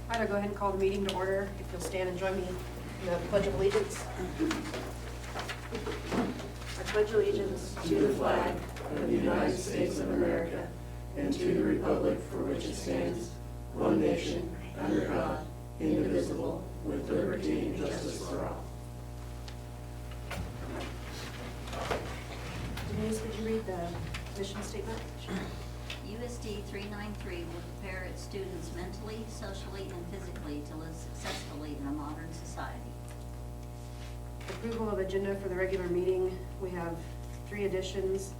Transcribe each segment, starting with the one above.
All right, I'll go ahead and call the meeting to order. If you'll stand and join me in the Pledge of Allegiance. I pledge allegiance to the flag of the United States of America and to the republic for which it stands, one nation, under God, indivisible, with liberty and justice for all. Denise, would you read the mission statement? USD 393 will prepare its students mentally, socially, and physically to live successfully in a modern society. Approval of agenda for the regular meeting. We have 3 additions.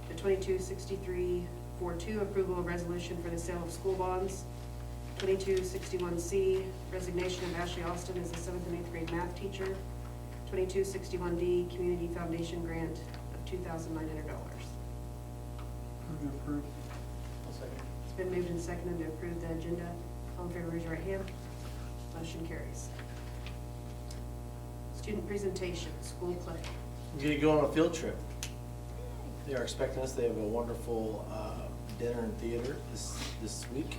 The 2263-42, approval of resolution for the sale of school bonds. 2261C, resignation of Ashley Austin as a 7th and 8th grade math teacher. 2261D, community foundation grant of $2,900. Approved. It's been moved and seconded to approve the agenda. All in favor, raise your right hand. Motion carries. Student presentation, school play. We're going to go on a field trip. They are expecting us. They have a wonderful dinner and theater this week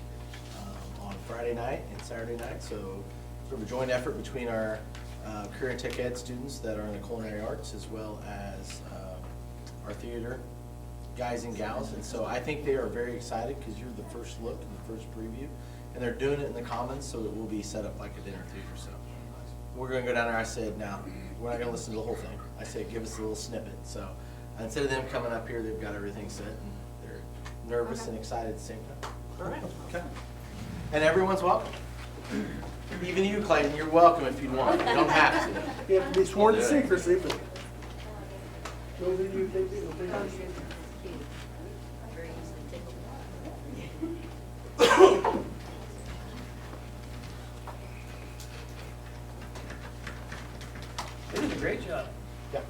on Friday night and Saturday night. So sort of a joint effort between our career and tech ed students that are in the culinary arts as well as our theater guys and gals. And so I think they are very excited because you're the first look and the first preview. And they're doing it in the Commons, so it will be set up like a dinner theater. So we're going to go down there. I said, now, we're not going to listen to the whole thing. I said, give us a little snippet. So instead of them coming up here, they've got everything set, and they're nervous and excited at the same time. All right. Okay. And everyone's welcome. Even you, Clayton, you're welcome if you want. You don't have to. You have to be sworn to secrecy, but those of you think it'll be Very easily taken. They did a great job. Yeah.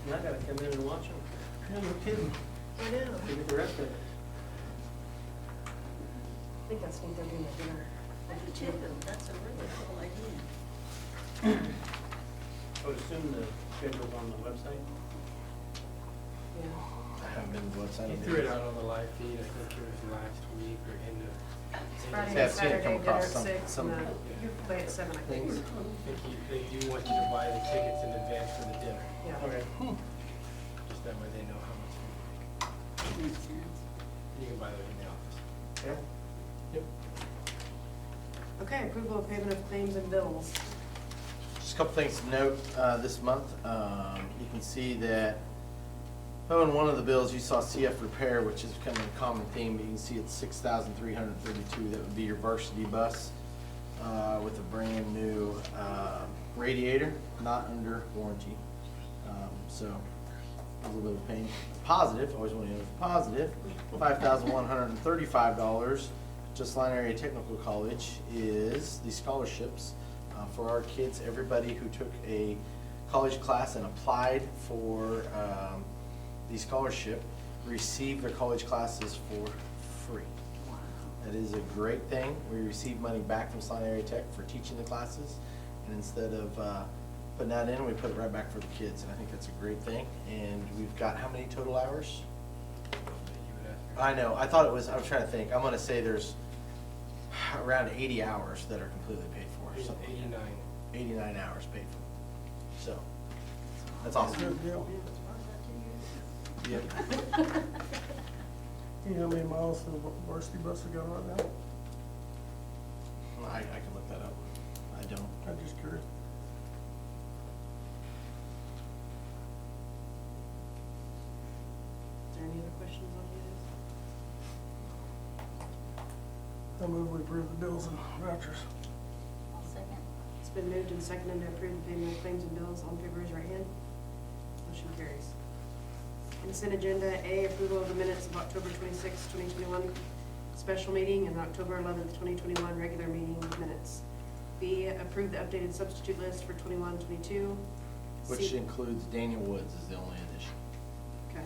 And I gotta come in and watch them. No kidding. I know. Look at the rest of it. I think that's neat they're doing the dinner. I do too. That's a really cool idea. I would assume the schedule's on the website. Yeah. I haven't been to the website. He threw it out on the live feed, I think it was last week or in the. It's Friday Yeah, and I've seen it Saturday, come dinner across at some- 6, some and you play at 7, I think. things. I think they do want you to buy the tickets in advance for the dinner, Yeah. Okay. just that way they know how much food. Makes sense. You can buy those in the office. Yeah. Yep. Okay, approval of payment of claims and bills. Just a couple things to note this month. You can see that, in one of the bills, you saw CF repair, which is kind of a common theme, but you can see it's $6,332. That would be your varsity bus with a brand new radiator, not under warranty. So a little bit of pain. Positive, always want to know positive, $5,135. Just Line Area Technical College is the scholarships for our kids. Everybody who took a college class and applied for the scholarship received their college classes for free. Wow. That is a great thing. We receive money back from Line Area Tech for teaching the classes, and instead of putting that in, we put it right back for the kids, and I think that's a great thing. And we've got how many total hours? That you would ask. I know, I thought it was, I was trying to think, I'm gonna say there's around 80 hours that are completely paid for, or something. 89. 89 hours paid for. So, that's awesome. Good deal. What was that, 2 years? Yep. You know how many miles the varsity bus is going right now? I can look that up. I don't. I'm just curious. Is there any other questions on these? I move we approve the bills and vouchers. I'll second. It's been moved and seconded to approve the payment of claims and bills. All in favor, raise your right hand. Motion carries. Consent agenda, A, approval of the minutes of October 26, 2021 special meeting and October 11th, 2021 regular meeting minutes. B, approve the updated substitute list for 21-22. Which C- includes Daniel Woods is the only addition. Okay.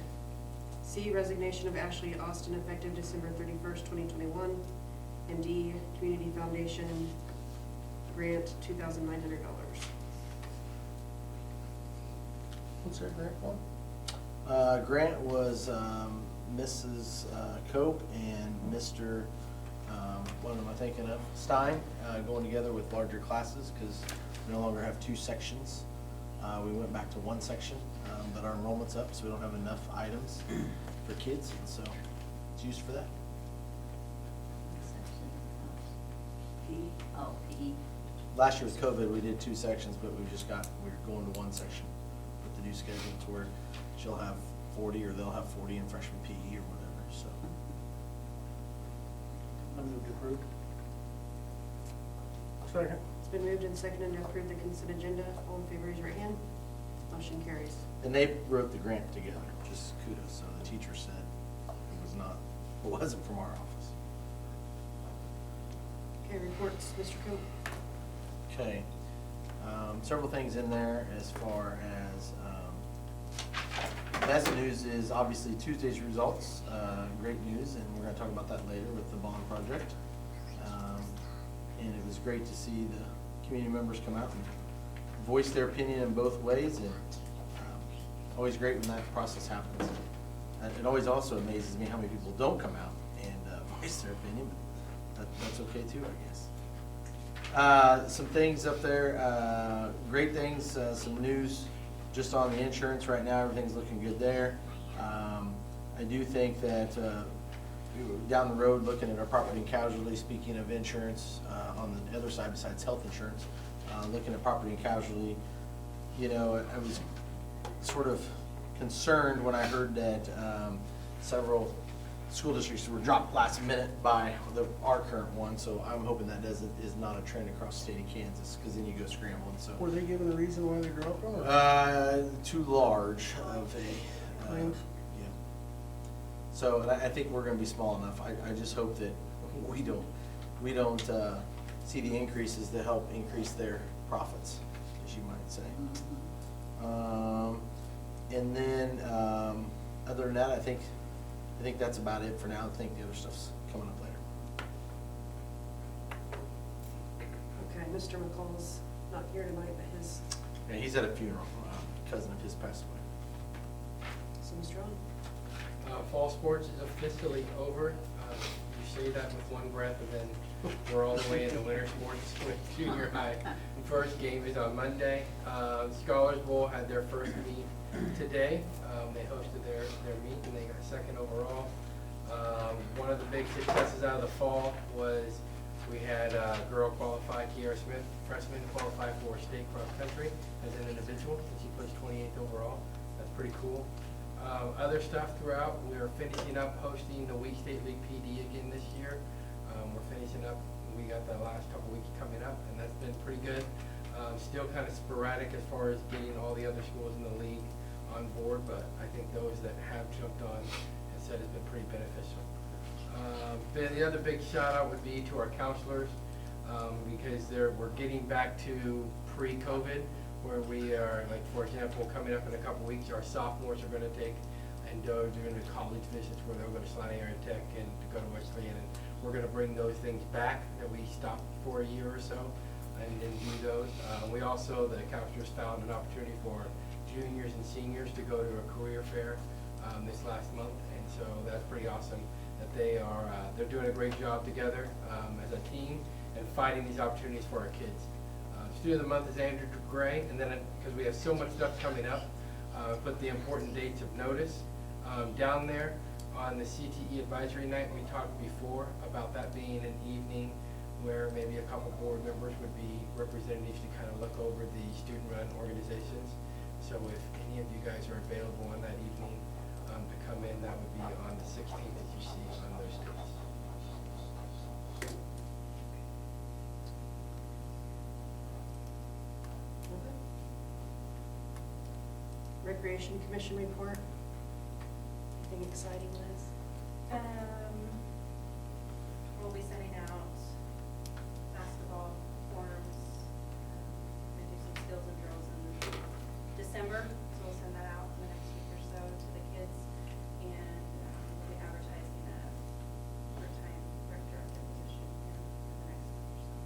C, resignation of Ashley Austin effective December 31st, 2021. And D, Community Foundation grant $2,900. What's that grant for? Grant was Mrs. Cope and Mr., what am I thinking of? Stein, going together with larger classes because we no longer have 2 sections. We went back to 1 section, but our enrollment's up, so we don't have enough items for kids, and so it's used for that. Oh, PE. Last year with COVID, we did 2 sections, but we're going to 1 section with the new schedule to where she'll have 40 or they'll have 40 in freshman PE or whatever, so. I move to approve. Second. It's been moved and seconded to approve the consent agenda. All in favor, raise your hand. Motion carries. And they wrote the grant together, just kudos. So the teacher said it wasn't from our office. Okay, reports, Mr. Cope. Okay, several things in there as far as, best news is obviously Tuesday's results, great news, and we're gonna talk about that later with the bond project. And it was great to see the community members come out and voice their opinion in both ways, and always great when that process happens. And it always also amazes me how many people don't come out and voice their opinion, but that's okay too, I guess. Some things up there, great things, some news just on the insurance right now, everything's looking good there. I do think that down the road, looking at our property and casualty, speaking of insurance, on the other side besides health insurance, looking at property and casualty, you know, I was sort of concerned when I heard that several school districts were dropped last minute by our current one, so I'm hoping that is not a trend across the state of Kansas, because then you go scrambling, so. Were they given the reason why they dropped them? Too large of a, Claims? yeah. So, and I think we're gonna be small enough. I just hope that we don't see the increases that help increase their profits, as you might say. And then, other than that, I think that's about it for now. I think the other stuff's coming up later. Okay, Mr. McCall's not here tonight, but his, Yeah, he's at a funeral. Cousin of his passed away. so Mr. On. Fall sports is officially over. You say that with one breath, and then we're all the way into winter sports with junior high. First game is on Monday. Scholars Bowl had their first meet today. They hosted their meet, and they got second overall. One of the big successes out of the fall was we had a girl qualify, Kiara Smith, freshman, qualify for state cross country as an individual, and she placed 28th overall. That's pretty cool. Other stuff throughout, we're finishing up hosting the Week State League PD again this year. We're finishing up, we got the last couple weeks coming up, and that's been pretty good. Still kind of sporadic as far as getting all the other schools in the league on board, but I think those that have jumped on and said it's been pretty beneficial. The other big shout out would be to our counselors, because we're getting back to pre-COVID, where we are, like, for example, coming up in a couple weeks, our sophomores are gonna take and they're doing the college visits where they'll go to Salina Area Tech and to go to Wesleyan, and we're gonna bring those things back that we stopped for a year or so and do those. We also, the counselors found an opportunity for juniors and seniors to go to a career fair this last month, and so that's pretty awesome that they're doing a great job together as a team and fighting these opportunities for our kids. Student of the month is Andrew Gray, and then because we have so much stuff coming up, put the important dates of notice down there. On the CTE advisory night, we talked before about that being an evening where maybe a couple board members would be representatives to kind of look over the student-run organizations. So if any of you guys are available on that evening to come in, that would be on the 16th, as you see on those dates. Okay. Recreation Commission report. Anything exciting, Liz? We'll be sending out basketball forms, and do some skills and drills in December, so we'll send that out in the next week or so to the kids, and we'll be advertising a part-time rec director position in the next week or so.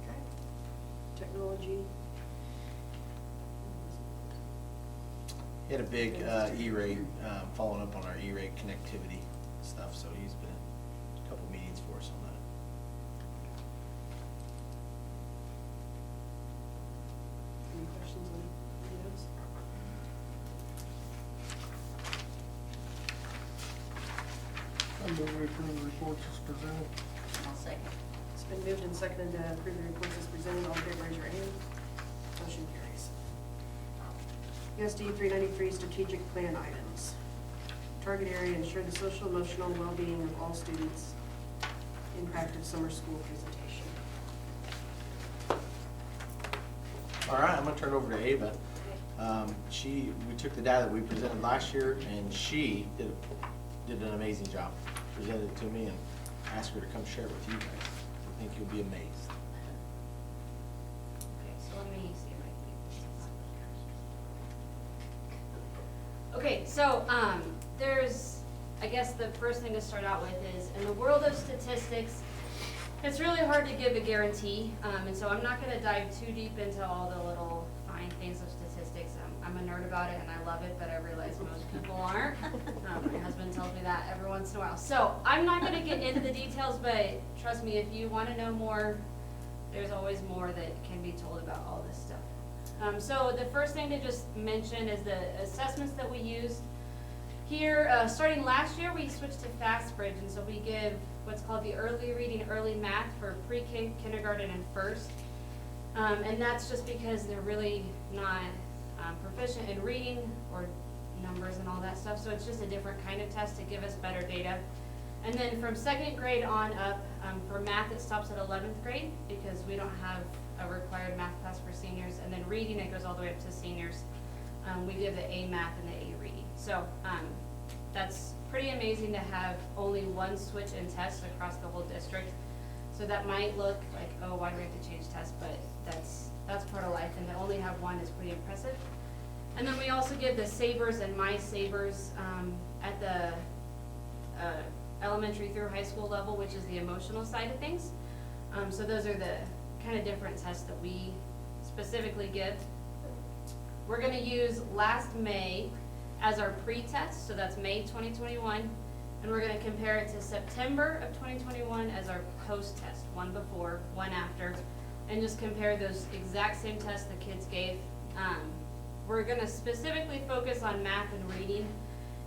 Okay. Technology. He had a big E-rate, following up on our E-rate connectivity stuff, so he's been in a couple meetings for us on that. Any questions on any of those? I move we approve the reports as presented. I'll second. It's been moved and seconded to approve the reports as presented. All in favor, raise your hand. Motion carries. USD 393 strategic plan items. Target area, ensure the social emotional well-being of all students. Impact of summer school presentation. All right, I'm gonna turn it over to Ava. We took the data that we presented last year, and she did an amazing job. Presented it to me and asked her to come share it with you guys. I think you'll be amazed. Okay, so let me see if I can. Okay, so, there's, I guess the first thing to start out with is, in the world of statistics, it's really hard to give a guarantee, and so I'm not gonna dive too deep into all the little fine things of statistics. I'm a nerd about it and I love it, but I realize most people aren't. My husband tells me that every once in a while. So I'm not gonna get into the details, but trust me, if you wanna know more, there's always more that can be told about all this stuff. So the first thing to just mention is the assessments that we used. Here, starting last year, we switched to FastBridge, and so we give what's called the early reading, early math for pre-K, kindergarten, and first. And that's just because they're really not proficient in reading or numbers and all that stuff, so it's just a different kind of test to give us better data. And then from second grade on up, for math it stops at 11th grade because we don't have a required math class for seniors, and then reading it goes all the way up to seniors. We give the A math and the A reading. So that's pretty amazing to have only one switch in tests across the whole district. So that might look like, oh, why do we have to change tests? But that's part of life, and to only have one is pretty impressive. And then we also give the Sabers and My Sabers at the elementary through high school level, which is the emotional side of things. So those are the kind of different tests that we specifically give. We're gonna use last May as our pre-test, so that's May 2021, and we're gonna compare it to September of 2021 as our post-test, one before, one after, and just compare those exact same tests the kids gave. We're gonna specifically focus on math and reading,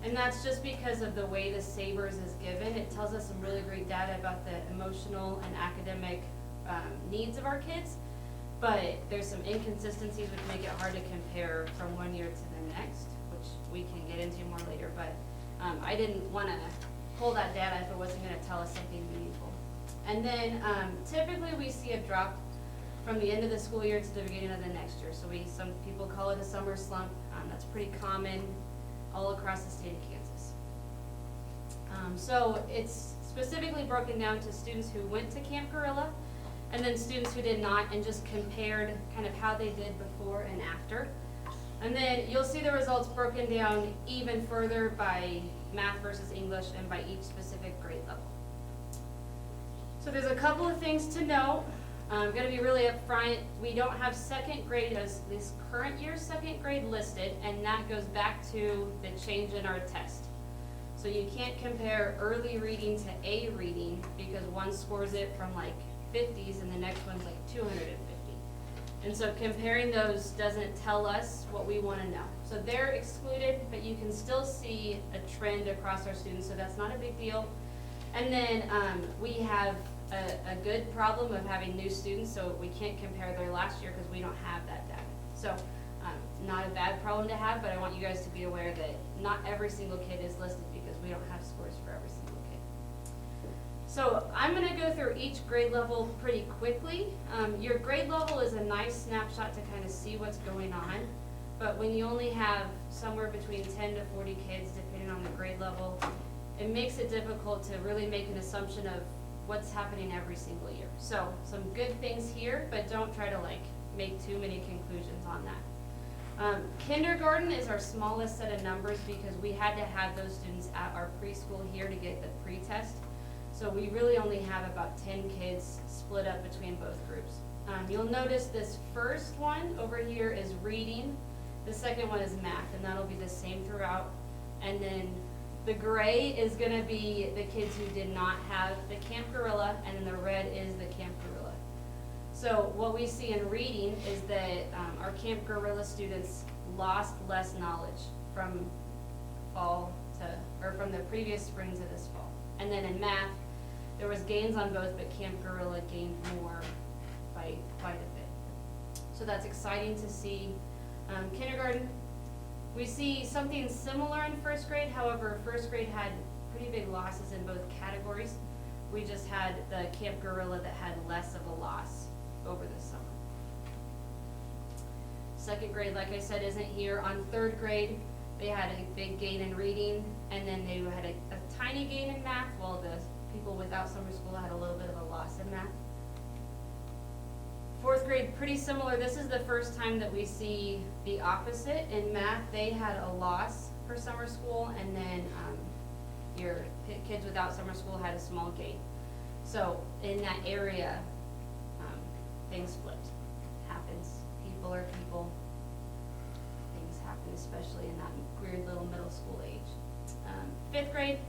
and that's just because of the way the Sabers is given. It tells us some really great data about the emotional and academic needs of our kids, but there's some inconsistencies which make it hard to compare from one year to the next, which we can get into more later, but I didn't want to pull that data if it wasn't going to tell us something meaningful. And then typically we see a drop from the end of the school year to the beginning of the next year. So some people call it a summer slump. That's pretty common all across the state of Kansas. So it's specifically broken down to students who went to Camp Gorilla, and then students who did not, and just compared kind of how they did before and after. And then you'll see the results broken down even further by math versus English and by each specific grade level. So there's a couple of things to note. I'm gonna be really upfront. We don't have second grade as this current year's second grade listed, and that goes back to the change in our test. So you can't compare early reading to A reading because one scores it from like 50s and the next one's like 250. And so comparing those doesn't tell us what we want to know. So they're excluded, but you can still see a trend across our students, so that's not a big deal. And then we have a good problem of having new students, so we can't compare their last year because we don't have that data. So not a bad problem to have, but I want you guys to be aware that not every single kid is listed because we don't have scores for every single kid. So I'm going to go through each grade level pretty quickly. Your grade level is a nice snapshot to kind of see what's going on, but when you only have somewhere between 10 to 40 kids, depending on the grade level, it makes it difficult to really make an assumption of what's happening every single year. So some good things here, but don't try to like make too many conclusions on that. Kindergarten is our smallest set of numbers because we had to have those students at our preschool here to get the pre-test. So we really only have about 10 kids split up between both groups. You'll notice this first one over here is reading, The second one is math, and that'll be the same throughout. And then the gray is gonna be the kids who did not have the Camp Gorilla, and then the red is the Camp Gorilla. So what we see in reading is that our Camp Gorilla students lost less knowledge from from the previous spring to this fall. And then in math, there was gains on both, but Camp Gorilla gained more by quite a bit. So that's exciting to see. Kindergarten, we see something similar in first grade. However, first grade had pretty big losses in both categories. We just had the Camp Gorilla that had less of a loss over the summer. Second grade, like I said, isn't here. On third grade, they had a big gain in reading, and then they had a tiny gain in math, while the people without summer school had a little bit of a loss in math. Fourth grade, pretty similar. This is the first time that we see the opposite. In math, they had a loss for summer school, and then your kids without summer school had a small gain. So in that area, things flipped. Happens. People are people. Things happen, especially in that weird little middle school age. Fifth grade,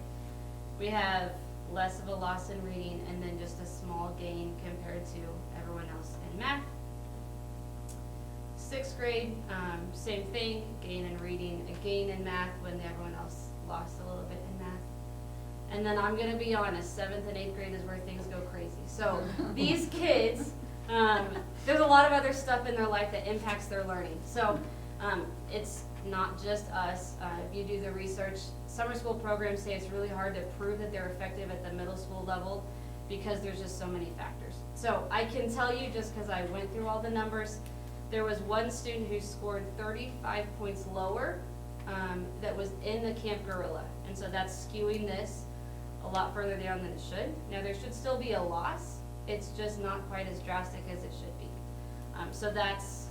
we have less of a loss in reading, and then just a small gain compared to everyone else in math. Sixth grade, same thing, gain in reading, a gain in math when everyone else lost a little bit in math. And then I'm gonna be honest, 7th and 8th grade is where things go crazy. So these kids, there's a lot of other stuff in their life that impacts their learning. So it's not just us. If you do the research, summer school programs say it's really hard to prove that they're effective at the middle school level because there's just so many factors. So I can tell you, just because I went through all the numbers, there was one student who scored 35 points lower that was in the Camp Gorilla. And so that's skewing this a lot further down than it should. Now there should still be a loss. It's just not quite as drastic as it should be. So that's,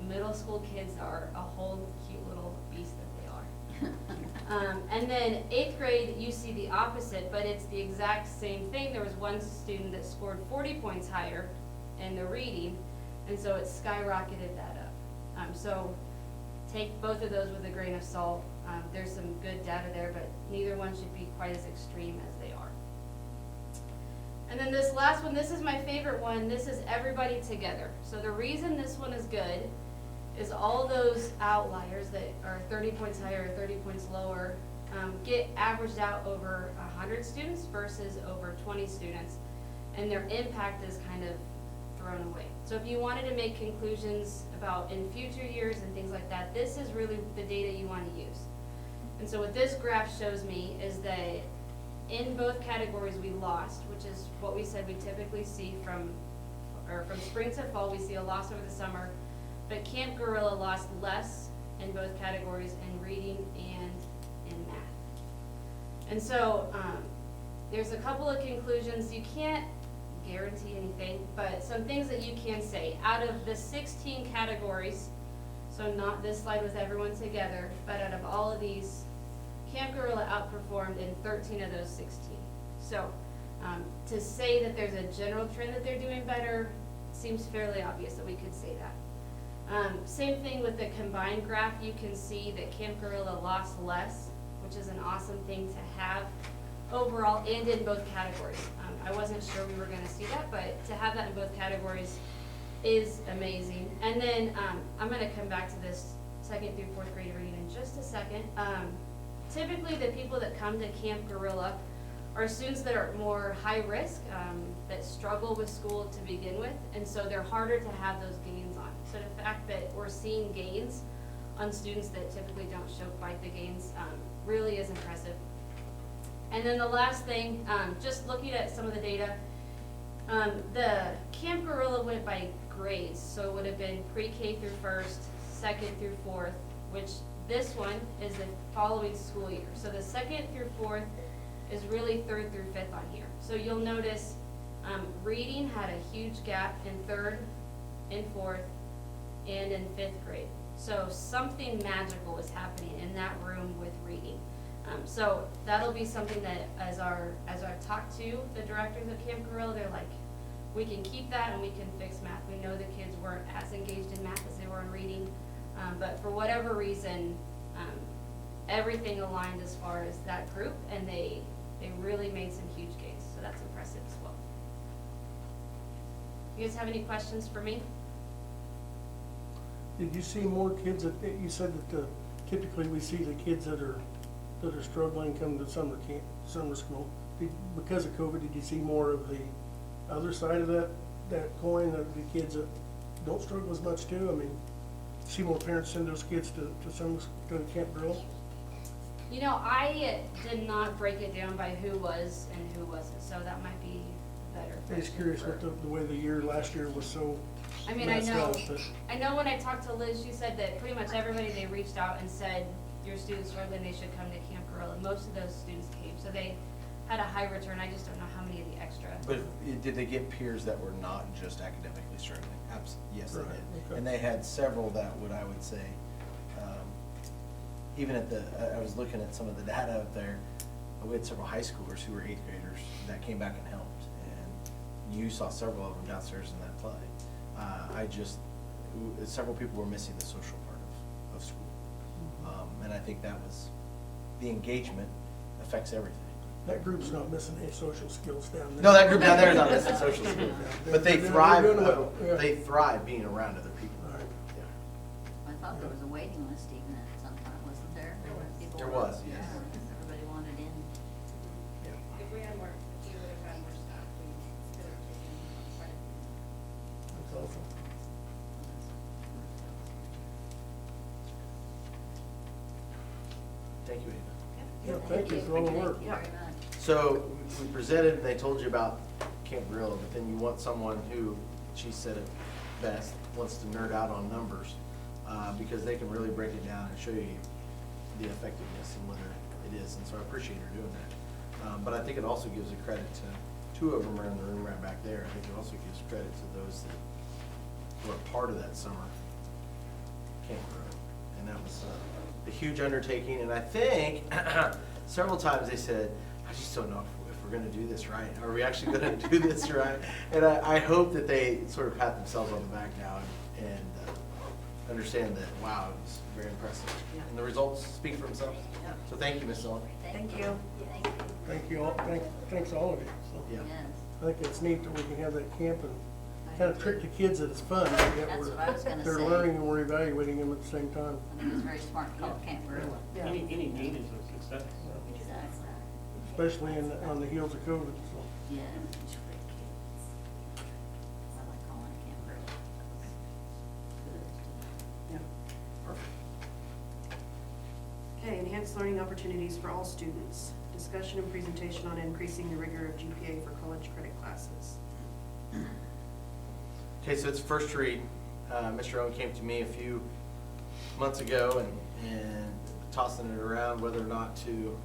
middle school kids are a whole cute little beast that they are. And then 8th grade, you see the opposite, but it's the exact same thing. There was one student that scored 40 points higher in the reading, and so it skyrocketed that up. So take both of those with a grain of salt. There's some good data there, but neither one should be quite as extreme as they are. And then this last one, this is my favorite one. This is everybody together. So the reason this one is good is all those outliers that are 30 points higher or 30 points lower get averaged out over 100 students versus over 20 students, and their impact is kind of thrown away. So if you wanted to make conclusions about in future years and things like that, this is really the data you want to use. And so what this graph shows me is that in both categories we lost, which is what we said we typically see from spring to fall. We see a loss over the summer, but Camp Gorilla lost less in both categories, in reading and in math. And so there's a couple of conclusions. You can't guarantee anything, but some things that you can say. Out of the 16 categories, so not this slide with everyone together, but out of all of these, Camp Gorilla outperformed in 13 of those 16. So to say that there's a general trend that they're doing better seems fairly obvious that we could say that. Same thing with the combined graph. You can see that Camp Gorilla lost less, which is an awesome thing to have overall and in both categories. I wasn't sure we were going to see that, but to have that in both categories is amazing. And then I'm going to come back to this 2nd through 4th grade reading in just a second. Typically the people that come to Camp Gorilla are students that are more high risk, that struggle with school to begin with, and so they're harder to have those gains on. So the fact that we're seeing gains on students that typically don't show quite the gains really is impressive. And then the last thing, just looking at some of the data, the Camp Gorilla went by grades, so it would have been pre-K through 1st, 2nd through 4th, which this one is the following school year. So the 2nd through 4th is really 3rd through 5th on here. So you'll notice reading had a huge gap in 3rd, in 4th, and in 5th grade. So something magical is happening in that room with reading. So that'll be something that as I've talked to the directors of Camp Gorilla, they're like, we can keep that and we can fix math. We know the kids weren't as engaged in math as they were in reading. But for whatever reason, everything aligned as far as that group, and they really made some huge gains, so that's impressive as well. You guys have any questions for me? Did you see more kids that, you said that typically we see the kids that are struggling come to summer school. Because of COVID, did you see more of the other side of that coin, of the kids that don't struggle as much too? I mean, see more parents send those kids to Camp Grill? You know, I did not break it down by who was and who wasn't, so that might be better. I'm just curious what the way last year was so I mean, messed up, but I know when I talked to Liz, she said that pretty much everybody they reached out and said, your students struggling, they should come to Camp Gorilla. Most of those students came, so they had a high return. I just don't know how many of the extra. But did they get peers that were not just academically struggling? Yes, they Right, did. okay. And they had several that I would say, even I was looking at some of the data up there, we had several high schoolers who were 8th graders that came back and helped. And you saw several of them downstairs in that play. Several people were missing the social part of school. And I think that was, the engagement affects everything. that group's not missing any social skills down there. No, that group down there is not missing social skills, but they They're thrive, doing well, yeah. they thrive being around other people. All right. Yeah. I thought there was a waiting list even at some time, wasn't there? People There were- was, yes. Yeah, everybody wanted in. If we had more, if you would have had more staff, we could have taken quite a few. That's awesome. Thank you, Ava. Yeah, thank you for all the work. Thank you very much. So we presented and they told you about Camp Gorilla, but then you want someone who, she said it best, wants to nerd out on numbers, because they can really break it down and show you the effectiveness and whether it is. And so I appreciate her doing that. But I think it also gives a credit to, two of them are in the room right back there. I think it also gives credit to those that were part of that summer Camp Gorilla. And that was a huge undertaking. And I think several times they said, I just don't know if we're gonna do this right. Are we actually gonna do this right? And I hope that they sort of pat themselves on the back now and understand that, wow, it was very impressive. Yeah. And the results speak for themselves. Yeah. So thank you, Ms. Zillin. Thank you. Thank you. Thank you all, thanks to all of you. So Yeah. Yes. I think it's neat that we can have that camp and kind of trick the kids that it's fun. Yet That's what I was gonna they're say. learning and we're evaluating them at the same time. I think it's very smart called Camp Gorilla. Yeah. Any need is a success. Exactly. Especially on the heels of COVID, so. Yeah. I like calling it Camp Gorilla. Good. Okay, enhanced learning opportunities for all students. Discussion and presentation on increasing the rigor of GPA for college credit classes. Okay, so it's first read. Mr. Owen came to me a few months ago and tossing it around whether or not to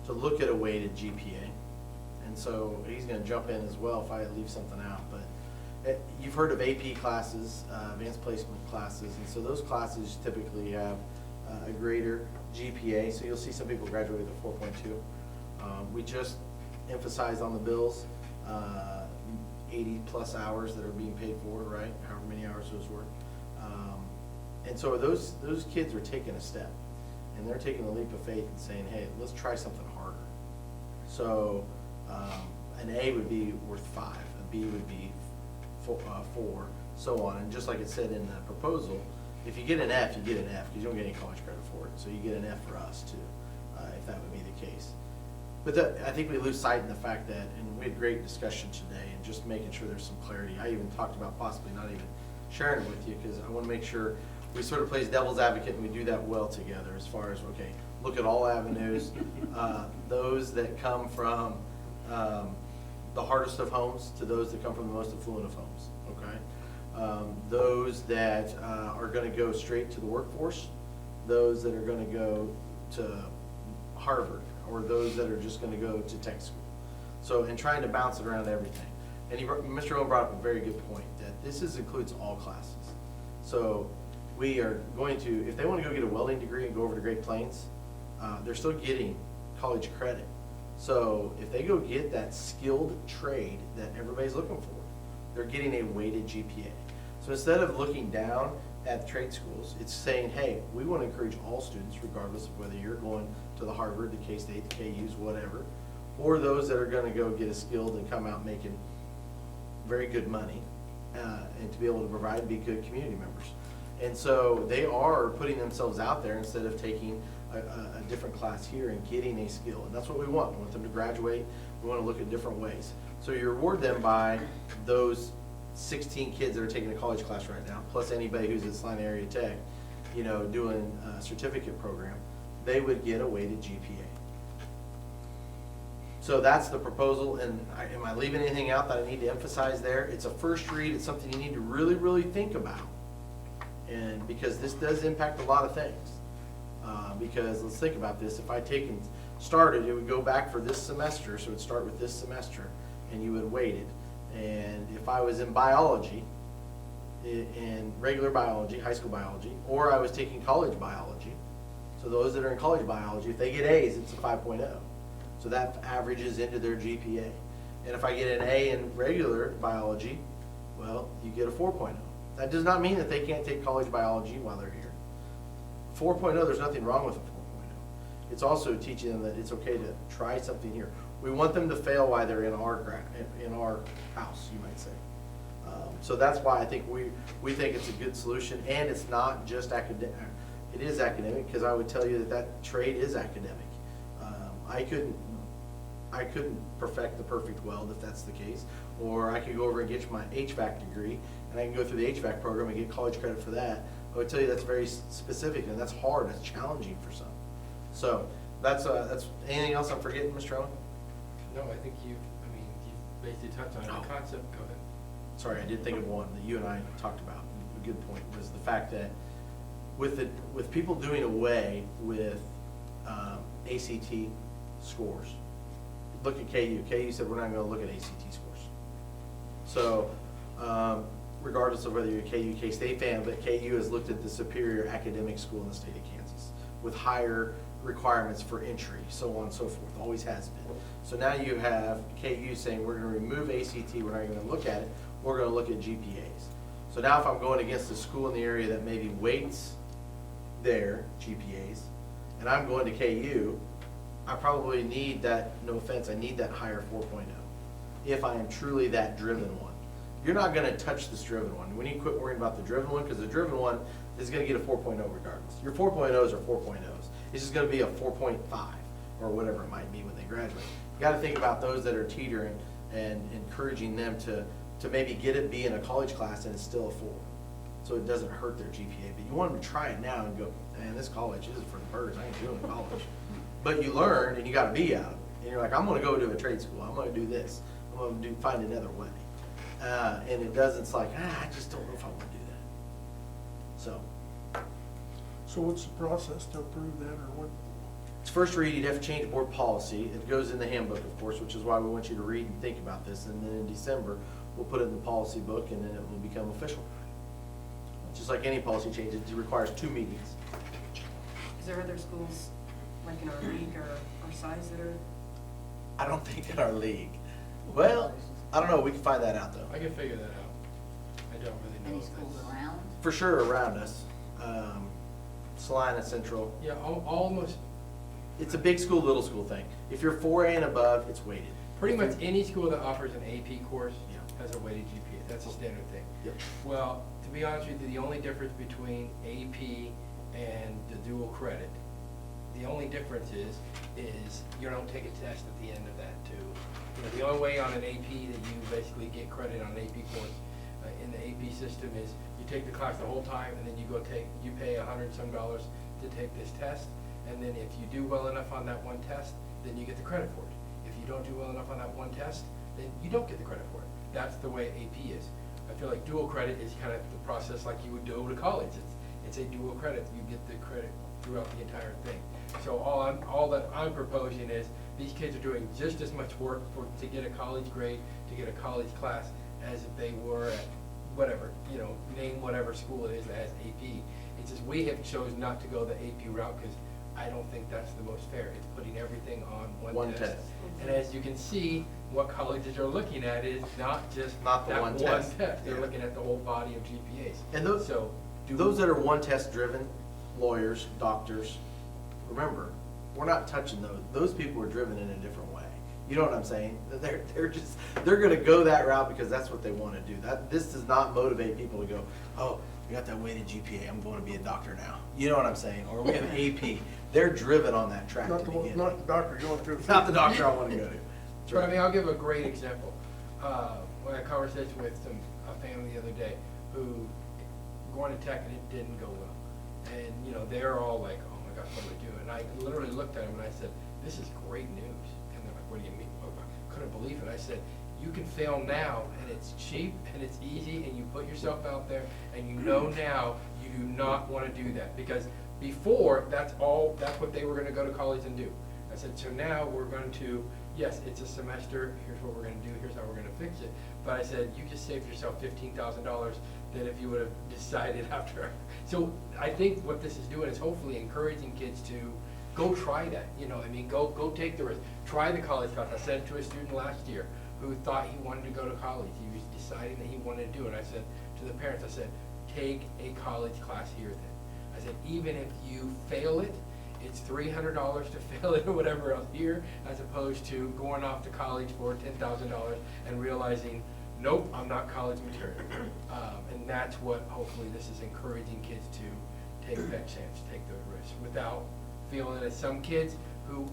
look at a weighted GPA. And so he's gonna jump in as well if I leave something out. But you've heard of AP classes, advanced placement classes, and so those classes typically have a greater GPA. So you'll see some people graduate with a 4.2. We just emphasized on the bills, 80 plus hours that are being paid for, right? However many hours those were. And so those kids are taking a step, and they're taking a leap of faith and saying, hey, let's try something harder. So an A would be worth 5, a B would be 4, so on. And just like it said in the proposal, if you get an F, you get an F, because you don't get any college credit for it. So you get an F for us too, if that would be the case. But I think we lose sight in the fact that, and we had great discussion today, and just making sure there's some clarity. I even talked about possibly not even sharing it with you, because I want to make sure we sort of plays devil's advocate and we do that well together as far as, okay, look at all avenues. Those that come from the hardest of homes to those that come from the most affluent of homes, okay? Those that are going to go straight to the workforce, those that are going to go to Harvard, or those that are just going to go to tech school. So, and trying to bounce it around everything. And Mr. Owen brought up a very good point, that this includes all classes. So we are going to, if they want to go get a welding degree and go over to Great Plains, they're still getting college credit. So if they go get that skilled trade that everybody's looking for, they're getting a weighted GPA. So instead of looking down at the trade schools. It's saying, hey, we want to encourage all students, regardless of whether you're going to the Harvard, the K-State, the KU's, whatever, or those that are going to go get a skilled and come out making very good money, and to be able to provide and be good community members. And so they are putting themselves out there instead of taking a different class here and getting a skill. And that's what we want. We want them to graduate. We want to look at different ways. So you reward them by those 16 kids that are taking a college class right now, plus anybody who's at Salina Area Tech, you know, doing a certificate program, they would get a weighted GPA. So that's the proposal, and am I leaving anything out that I need to emphasize there? It's a first read. It's something you need to really, really think about. And because this does impact a lot of things. Because let's think about this. If I take and started, it would go back for this semester, so it would start with this semester, and you would weight it. And if I was in biology, in regular biology, high school biology, or I was taking college biology, so those that are in college biology, if they get A's, it's a 5.0. So that averages into their GPA. And if I get an A in regular biology, well, you get a 4.0. That does not mean that they can't take college biology while they're here. 4.0, there's nothing wrong with a 4.0. It's also teaching them that it's okay to try something here. We want them to fail while they're in our house, you might say. So that's why I think we think it's a good solution, and it's not just academic. It is academic, because I would tell you that trade is academic. I couldn't perfect the perfect weld if that's the case, or I could go over and get my HVAC degree, and I can go through the HVAC program and get college credit for that. I would tell you that's very specific, and that's hard, that's challenging for some. So that's anything else I'm forgetting, Mr. Owen? No, I think you basically touched on Oh. the concept. Go ahead. Sorry, I did think of one that you and I talked about. A good point was the fact that with people doing away with ACT scores, look at KU. KU said we're not going to look at ACT scores. So regardless of whether you're a KU, K-State fan, but KU has looked at the superior academic school in the state of Kansas with higher requirements for entry, so on and so forth, always has been. So now you have KU saying we're going to remove ACT, we're not even going to look at it, we're going to look at GPAs. So now if I'm going against a school in the area that maybe weights their GPAs, and I'm going to KU, I probably need that, no offense, I need that higher 4.0 if I am truly that driven one. You're not going to touch this driven one. We need to quit worrying about the driven one, because the driven one is going to get a 4.0 regardless. Your 4.0s are 4.0s. It's just going to be a 4.5 or whatever it might be when they graduate. You got to think about those that are teetering and encouraging them to maybe get it be in a college class and it's still a 4. So it doesn't hurt their GPA. But you want them to try it now and go, man, this college is for the birds. I ain't doing college. But you learn and you got to be out of it. And you're like, I'm going to go to a trade school. I'm going to do this. I'm going to find another way. And it doesn't, it's like, I just don't know if I want to do that. So what's the process to approve that, or what? It's first read, you'd have to change board policy. It goes in the handbook, of course, which is why we want you to read and think about this. And then in December, we'll put it in the policy book, and then it will become official. Just like any policy change, it requires 2 meetings. Is there other schools, like in our league or our size, that are? I don't think in our league. Well, I don't know. We can find that out, though. I can figure that out. I don't really know. Any if schools it's- around? For sure around us. Salina Central. Yeah, almost, It's a big school, little school thing. If you're 4A and above, it's weighted. pretty much any school that offers an AP course Yeah. has a weighted GPA. That's a standard thing. Yep. Well, to be honest with you, the only difference between AP and the dual credit, the only difference is you don't take a test at the end of that too. You know, the only way on an AP that you basically get credit on an AP course in the AP system is you take the class the whole time, and then you pay $100 some to take this test, and then if you do well enough on that one test, then you get the credit for it. If you don't do well enough on that one test, then you don't get the credit for it. That's the way AP is. I feel like dual credit is kind of the process like you would go to college. It's a dual credit. You get the credit throughout the entire thing. So all that I'm proposing is these kids are doing just as much work to get a college grade, to get a college class, as if they were at whatever, name whatever school it is that has AP. It's just we have chosen not to go the AP route because I don't think that's the most fair. It's putting everything on one test. And as you can see, what colleges are looking at is not just Not the that one one test. test. They're Yeah. looking at the whole body of GPAs. And those, So those that are one test driven, lawyers, doctors, remember, we're not touching those. Those people are driven in a different way. You know what I'm saying? They're gonna go that route because that's what they wanna do. This does not motivate people to go, oh, we got that weighted GPA, I'm going to be a doctor now. You know what I'm saying? Or we have an AP. They're driven on that track Not to the, begin. not the doctor going through. Not the doctor I wanna go to. That's But I right. mean, I'll give a great example. When I had a conversation with a family the other day who going to tech and it didn't go well. And, you know, they're all like, oh my gosh, what do we do? And I literally looked at them and I said, this is great news. And they're like, what do you mean? Oh, I couldn't believe it. I said, you can fail now and it's cheap and it's easy and you put yourself out there and you know now you do not want to do that. Because before, that's what they were going to go to college and do. I said, so now we're going to, yes, it's a semester, here's what we're going to do, here's how we're going to fix it. But I said, you just saved yourself $15,000 than if you would have decided after. So I think what this is doing is hopefully encouraging kids to go try that. You know, I mean, go take the risk. Try the college class. I said to a student last year who thought he wanted to go to college. He was deciding that he wanted to do it. I said to the parents, I said, take a college class here then. I said, even if you fail it, it's $300 to fail it or whatever else here, as opposed to going off to college for $10,000 and realizing, nope, I'm not college material. And that's what hopefully this is encouraging kids to take that chance, take those risks, without feeling that some kids who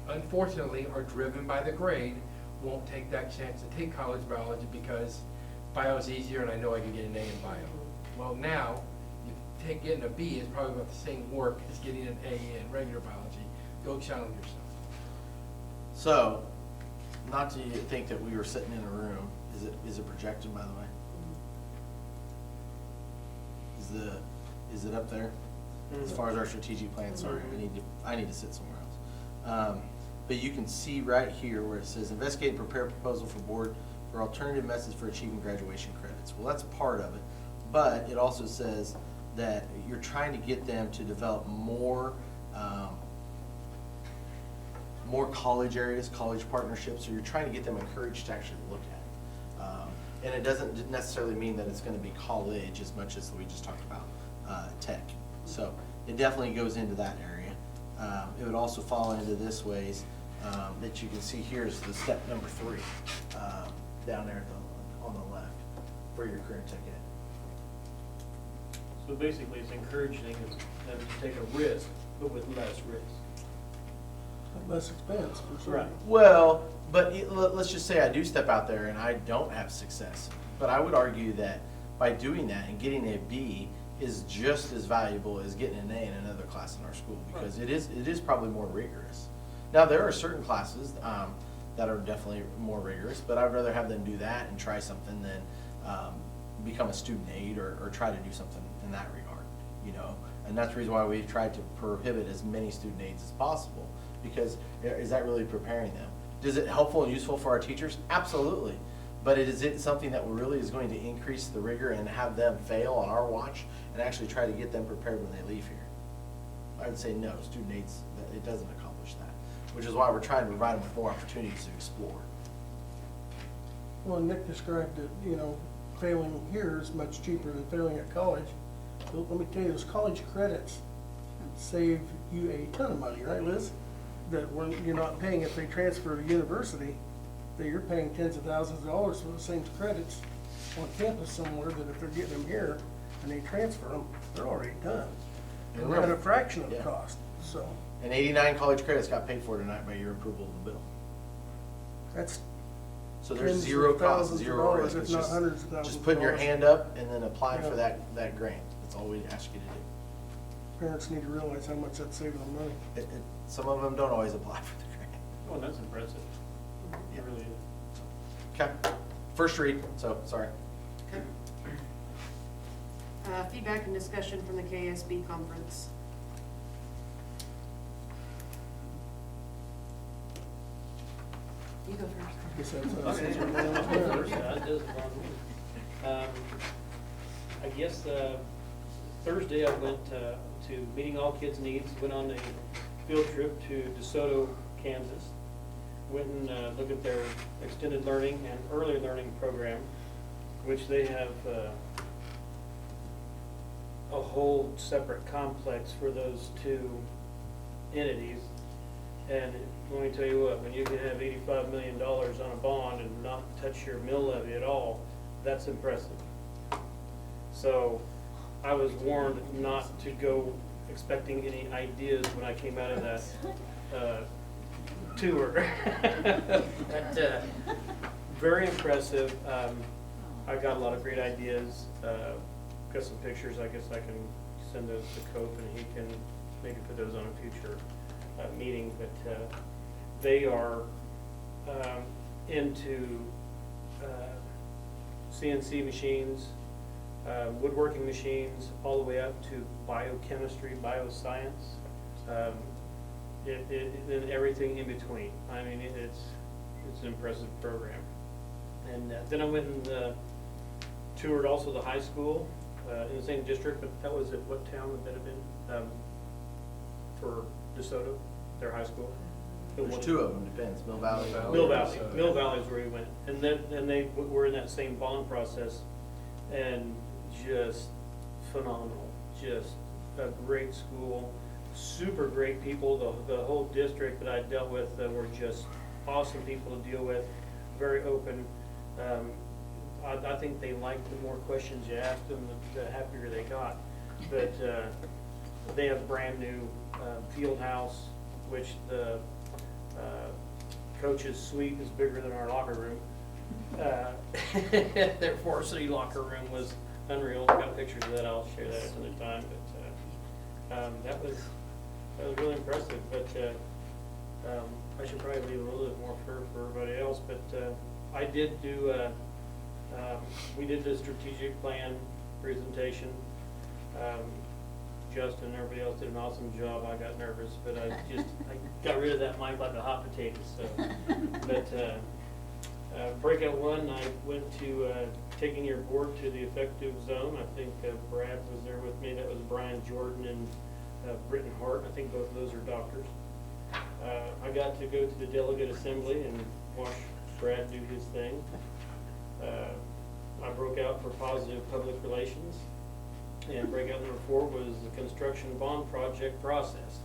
unfortunately are driven by the grade won't take that chance to take college biology because bio is easier and I know I can get an A in bio. Well, now, getting a B is probably about the same work as getting an A in regular biology. Go challenge yourself. So, not to think that we were sitting in a room. Is it projected, by the way? Is it up there? As far as our strategic plan, sorry, I need to sit somewhere else. But you can see right here where it says investigate and prepare a proposal for board for alternative methods for achieving graduation credits. Well, that's part of it, but it also says that you're trying to get them to develop more college areas, college partnerships, so you're trying to get them encouraged to actually look at it. And it doesn't necessarily mean that it's going to be college as much as we just talked about tech. So it definitely goes into that area. It would also fall into this ways that you can see here is the step number 3 down there on the left for your career tech ed. So basically, it's encouraging them to take a risk, but with less risk. Less expense, for sure. Right. Well, but let's just say I do step out there and I don't have success. But I would argue that by doing that and getting a B is just as valuable as getting an A in another class in our school because it is probably more rigorous. Now, there are certain classes that are definitely more rigorous, but I'd rather have them do that and try something than become a student aide or try to do something in that regard, you know? And that's the reason why we've tried to prohibit as many student aides as possible, because is that really preparing them? Is it helpful and useful for our teachers? Absolutely. But is it something that really is going to increase the rigor and have them fail on our watch and actually try to get them prepared when they leave here? I would say no, student aides, it doesn't accomplish that, which is why we're trying to provide them with more opportunities to explore. Well, Nick described it, you know, failing here is much cheaper than failing at college. But let me tell you, those college credits save you a ton of money, right, Liz? That when you're not paying if they transfer to university, that you're paying tens of thousands of dollars for the same credits on campus somewhere, that if they're getting them here and they transfer them, they're already done. And at a fraction of the Yeah. cost, so And 89 college credits got paid for tonight by your approval of the bill. that's So there's tens of zero cost, thousands of zero dollars, risk. if It's not just, hundreds of thousands just of putting your dollars. hand up and then applying for Yeah. that grant. That's all we ask you to do. Parents need to realize how much that's saving them money. Some of them don't always apply for the grant. Oh, that's impressive. It really is. Okay, first read, so, sorry. Okay. Feedback and discussion from the KSB conference. You go first. I guess that's Okay. since we're going on to First, that. that does belong to me. I guess Thursday I went to Meeting All Kids' Needs, went on a field trip to DeSoto, Kansas. Went and looked at their extended learning and early learning program, which they have a whole separate complex for those two entities. And let me tell you what, when you can have $85 million on a bond and not touch your mill levy at all, that's impressive. So I was warned not to go expecting any ideas when I came out of that tour. But, very impressive. I got a lot of great ideas. Got some pictures. I guess I can send those to Cope and he can maybe put those on a future meeting. But they are into CNC machines, woodworking machines, all the way up to biochemistry, bioscience, and everything in between. I mean, it's an impressive program. And then I went and toured also the high school in the same district, but that was at what town would that have been? For DeSoto, their high school? There's two of them, depends, Mill Valley. Mill Valley. Mill Valley is where we went. And then they were in that same bond process and just phenomenal. Just a great school, super great people. The whole district that I dealt with were just awesome people to deal with, very open. I think they liked the more questions you asked them, the happier they got. But they have a brand new field house, which the coach's suite is bigger than our locker room. Their varsity locker room was unreal. I got pictures of that. I'll share that at another time. But that was really impressive. But I should probably leave a little bit more for everybody else. But I did do. We did the strategic plan presentation. Justin and everybody else did an awesome job. I got nervous, but I got rid of that mic like a hot potato. So, but breakout one, I went to taking your board to the effective zone. I think Brad was there with me. That was Brian Jordan and Britton Hart. I think both of those are doctors. I got to go to the delegate assembly and watch Brad do his thing. I broke out for positive public relations. And breakout number 4 was the construction bond project process.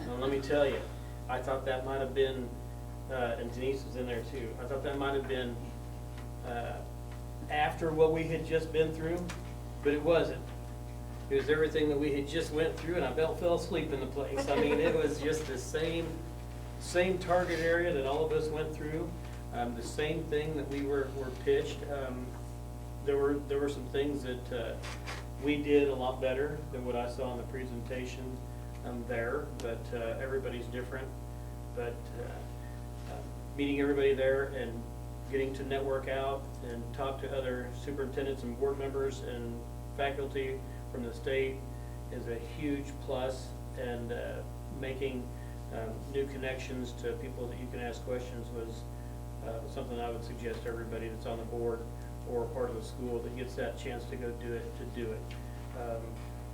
Now let me tell you, I thought that might have been, and Denise was in there too, I thought that might have been after what we had just been through, but it wasn't. It was everything that we had just went through, and I fell asleep in the place. I mean, it was just the same target area that all of us went through, the same thing that we were pitched. There were some things that we did a lot better than what I saw in the presentation there, but everybody's different. But meeting everybody there and getting to network out and talk to other superintendents and board members and faculty from the state is a huge plus, and making new connections to people that you can ask questions was something I would suggest to everybody that's on the board or part of the school that gets that chance to go do it, to do it.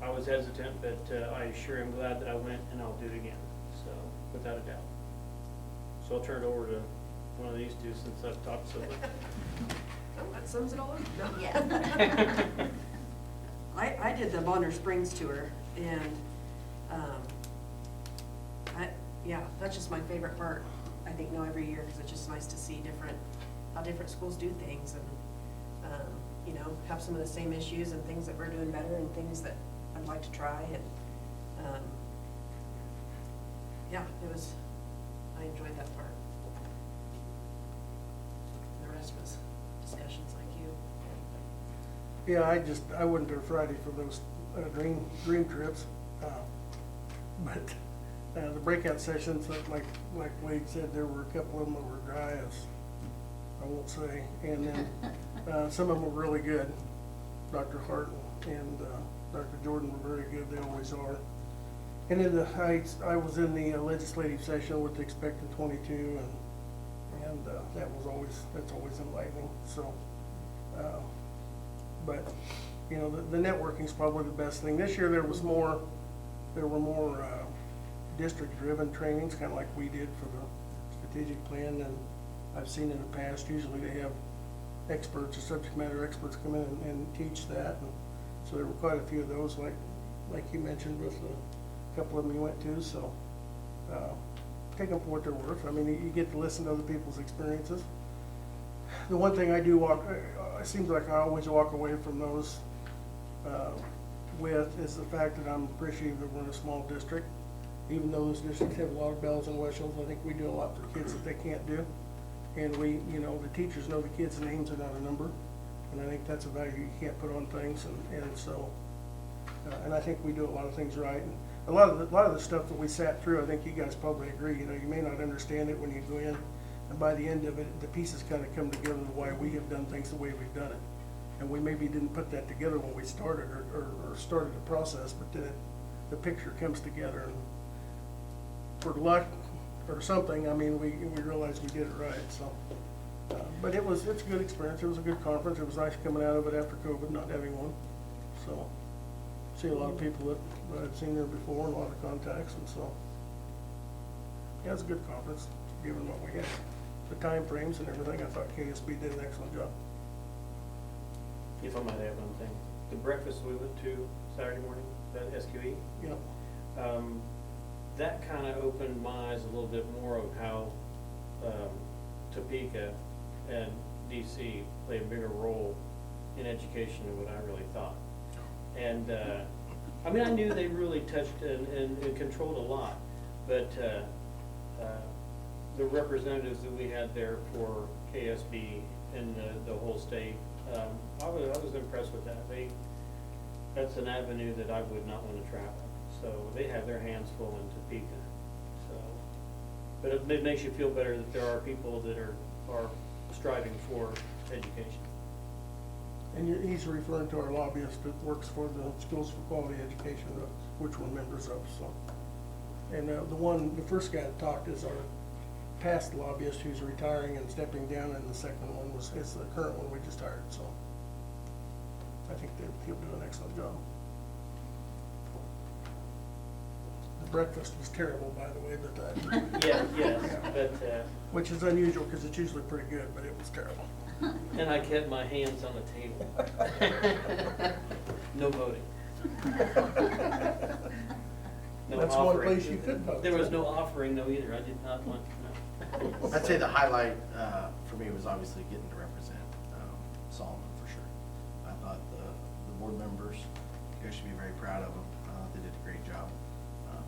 I was hesitant, but I sure am glad that I went, and I'll do it again, so without a doubt. So I'll turn it over to one of these two since I've talked so much. Oh, that sums it all up. No. Yeah. I did the Bonner Springs tour, and yeah, that's just my favorite part. I think now every year, because it's just nice to see how different schools do things, and you know, have some of the same issues and things that we're doing better and things that I'd like to try. And yeah, I enjoyed that part. The rest was discussions like you. Yeah, I went there Friday for those dream trips, but the breakout sessions, like Wade said, there were a couple of them that were dry as I won't say, and then some of them were really good. Dr. Hart and Dr. Jordan were very good. They always are. And then I was in the legislative session with the Expectant 22, and that's always enlightening. So, but you know, the networking is probably the best thing. This year there were more district-driven trainings, kind of like we did for the strategic plan, and I've seen in the past. Usually they have experts or subject matter experts come in and teach that, and so there were quite a few of those. Like like you mentioned with a couple of them you went to, so, take them for what they're worth. I mean, you get to listen to other people's experiences. The one thing I do it seems like I always walk away from those, with is the fact that I'm appreciative that we're in a small district. Even though those districts have a lot of bells and whistles, I think we do a lot for kids that they can't do. And we, the teachers know the kids' names are not a number. And I think that's a value you can't put on things, and so, and I think we do a lot of things right. And a lot of the stuff that we sat through, I think you guys probably agree, you may not understand it when you go in, and by the end of it, the pieces kind of come together of why we have done things the way we've done it. And we maybe didn't put that together when we started, or started the process, but then the picture comes together, and for luck or something, I mean, we realized we did it right, so. But it's a good experience. It was a good conference. It was nice coming out of it after COVID, not having one. So, see a lot of people that I'd seen there before, and a lot of contacts, and so. Yeah, it was a good conference, given what we had. The time frames and everything, I thought KSB did an excellent job. If I might add one thing, the breakfast we went to Saturday morning, that SQE, Yep. that kind of opened my eyes a little bit more of how Topeka and DC play a bigger role in education than what I really thought. And I mean, I knew they really touched and controlled a lot, but the representatives that we had there for KSB and the whole state, I was impressed with that. That's an avenue that I would not want to travel. So they have their hands full in Topeka. So, but it makes you feel better that there are people that are striving for education. And he's referring to our lobbyist that works for the Schools for Quality Education, which we're members of, so. And the first guy that talked is our past lobbyist who's retiring and stepping down, and the second one is the current one we just hired, so. I think he'll do an excellent job. The breakfast was terrible, by the way, but Yes, but which is unusual because it's usually pretty good, but it was terrible. and I kept my hands on the table. No voting. No That's one offering. place you could vote. There was no offering though either. I did not want, no. I'd say the highlight for me was obviously getting to represent Solomon for sure. I thought the board members, you guys should be very proud of them. They did a great job.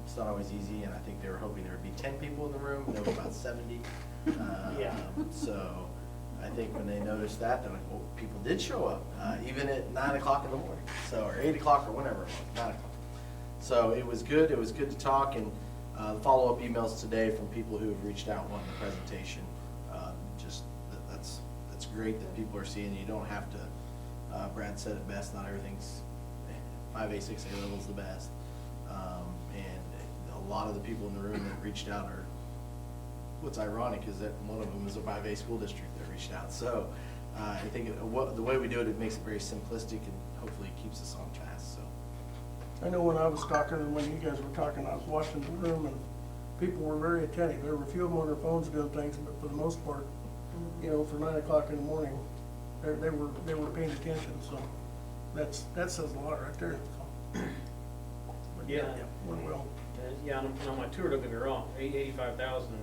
It's not always easy, and I think they were hoping there would be 10 people in the room. There were about 70. Yeah. So I think when they noticed that, they're like, well, people did show up, even at 9 o'clock in the morning, so, or 8 o'clock or whenever it was, 9 o'clock. So it was good. It was good to talk, and the follow-up emails today from people who have reached out wanting the presentation. Just that's great that people are seeing. You don't have to. Brad said it best. Not everything's 5A, 6A level's the best, and a lot of the people in the room that reached out are. What's ironic is that one of them is a 5A school district that reached out. So I think the way we do it, it makes it very simplistic, and hopefully it keeps us on task. So. I know when I was talking and when you guys were talking, I was watching the room, and people were very attentive. There were a few of them on their phones doing things, but for the most part, for 9 o'clock in the morning, they were paying attention. So that says a lot right there. So. But Yeah. went well. Yeah, and on my tour, don't get me wrong, 85,000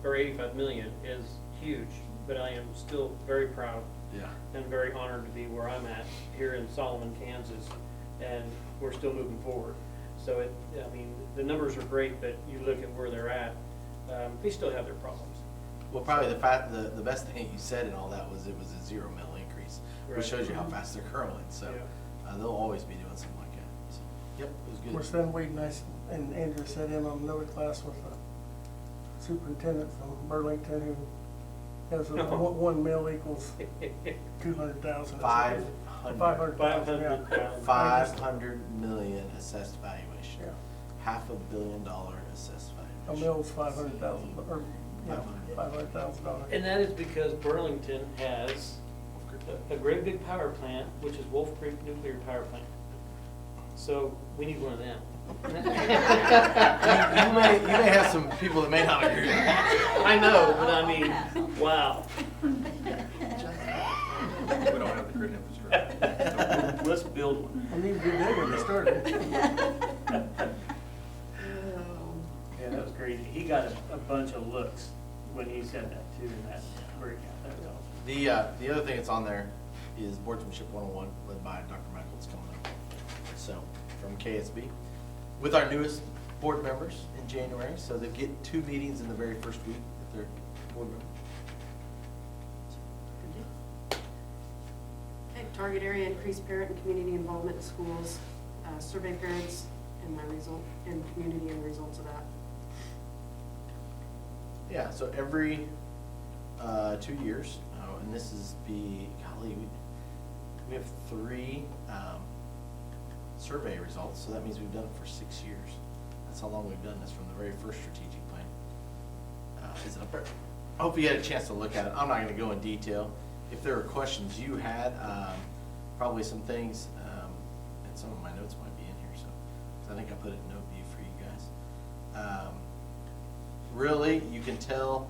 or 85 million is huge, but I am still very proud Yeah. and very honored to be where I'm at here in Solomon, Kansas, and we're still moving forward. So I mean, the numbers are great, but you look at where they're at, they still have their problems. Well, probably the best thing that you said in all that was it was a 0 mil increase, Right. which shows you how fast they're growing. So Yeah. they'll always be doing something like that. So, yep, it was Of good. course, then Wade and Andrew sat in on another class with a superintendent from Burlington who has 1 mil equals 200,000. 500,000, yeah. 500 million assessed valuation. Yeah. $500 million assessed A valuation. mill's 500,000, or, $500,000. And that is because Burlington has a great big power plant, which is Wolf Creek Nuclear Power Plant. So we need one of them. you may have some people that may not agree with that. I know, but I mean, wow. We don't have the grid infrastructure. let's build one. I need to be big when they started. Yeah, that was crazy. He got a bunch of looks when he said that too in that breakout. That was awesome. The other thing that's on there is Boardsmanship 101, led by Dr. Michael. It's coming up. So, from KSB, with our newest board members in January. So they get 2 meetings in the very first week if they're board members. Okay, target area, increase parent and community involvement in schools, survey parents and community and results of that. Yeah, so every 2 years, and this is golly, we have 3 survey results, so that means we've done it for 6 years. That's how long we've done this, from the very first strategic plan. Is it up there? I hope you had a chance to look at it. I'm not gonna go in detail. If there are questions you had, probably some things, and some of my notes might be in here, so, 'cause I think I put it in note view for you guys. Really, you can tell,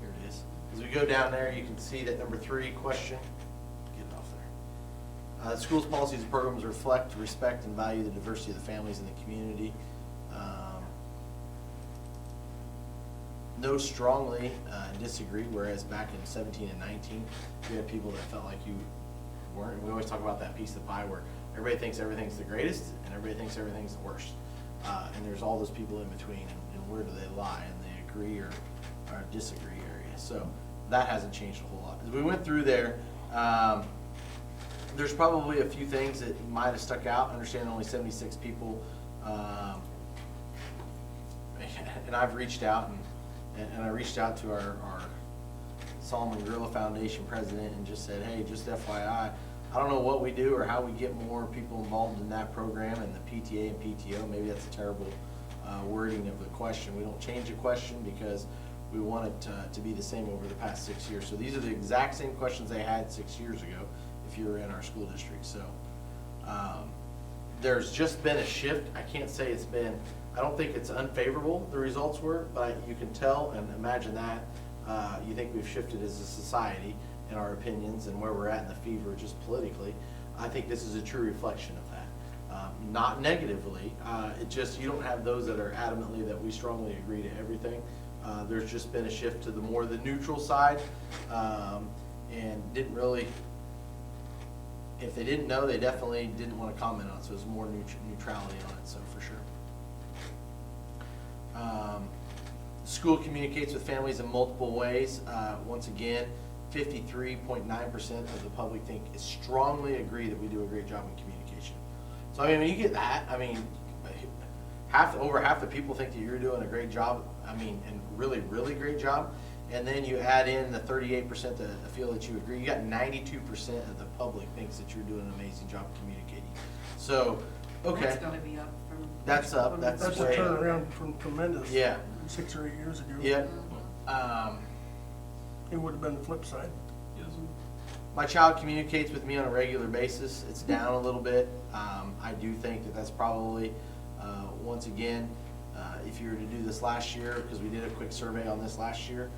here it is. As we go down there, you can see that number 3 question, get it off there. Schools, policies, and programs reflect, respect, and value the diversity of the families in the community. No strongly disagree, whereas back in 17 and 19, we had people that felt like you weren't. We always talk about that piece of the pie where everybody thinks everything's the greatest and everybody thinks everything's the worst. And there's all those people in between, and where do they lie? And they agree or disagree area. So that hasn't changed a whole lot. As we went through there, there's probably a few things that might have stuck out. Understand only 76 people, and I've reached out and I reached out to our Solomon Gorilla Foundation president and just said, hey, just FYI, I don't know what we do or how we get more people involved in that program and the PTA and PTO. Maybe that's a terrible wording of the question. We don't change the question because we want it to be the same over the past 6 years. So these are the exact same questions they had 6 years ago if you were in our school district. So there's just been a shift. I can't say it's been, I don't think it's unfavorable, the results were, but you can tell and imagine that. You think we've shifted as a society in our opinions and where we're at in the fever just politically. I think this is a true reflection of that. Not negatively, it just, you don't have those that are adamantly that we strongly agree to everything. There's just been a shift to the more the neutral side, and didn't really, if they didn't know, they definitely didn't want to comment on it, so there's more neutrality on it, so for sure. School communicates with families in multiple ways. Once again, 53.9% of the public think strongly agree that we do a great job in communication. So I mean, when you get that, I mean, over half the people think that you're doing a great job. I mean, and really, really great job. And then you add in the 38% that feel that you agree. You got 92% of the public thinks that you're doing an amazing job communicating. So, okay. That's gotta be up from. That's up. That's a way up. turnaround from tremendous. Yeah. 6 or 8 years ago. Yep. It would have been the flip side. My child communicates with me on a regular basis. It's down a little bit. I do think that that's probably, once again, if you were to do this last year, because we did a quick survey on this last year,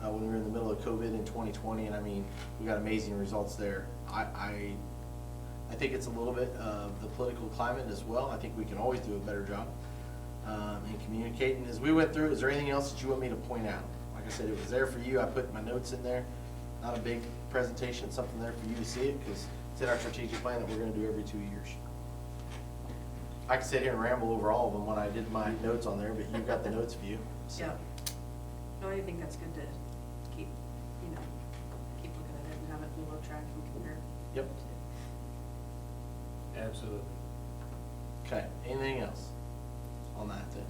when we were in the middle of COVID in 2020, and I mean, we got amazing results there. I think it's a little bit of the political climate as well. I think we can always do a better job in communicating. As we went through, is there anything else that you want me to point out? Like I said, it was there for you. I put my notes in there. Not a big presentation, something there for you to see it, because it's in our strategic plan that we're going to do every 2 years. I could sit here and ramble over all of them when I did my notes on there, but you've got the notes view. So. Yeah. No, I think that's good to keep, keep looking at it and have it below track and compare. Yep. Absolutely. Okay, anything else on that then?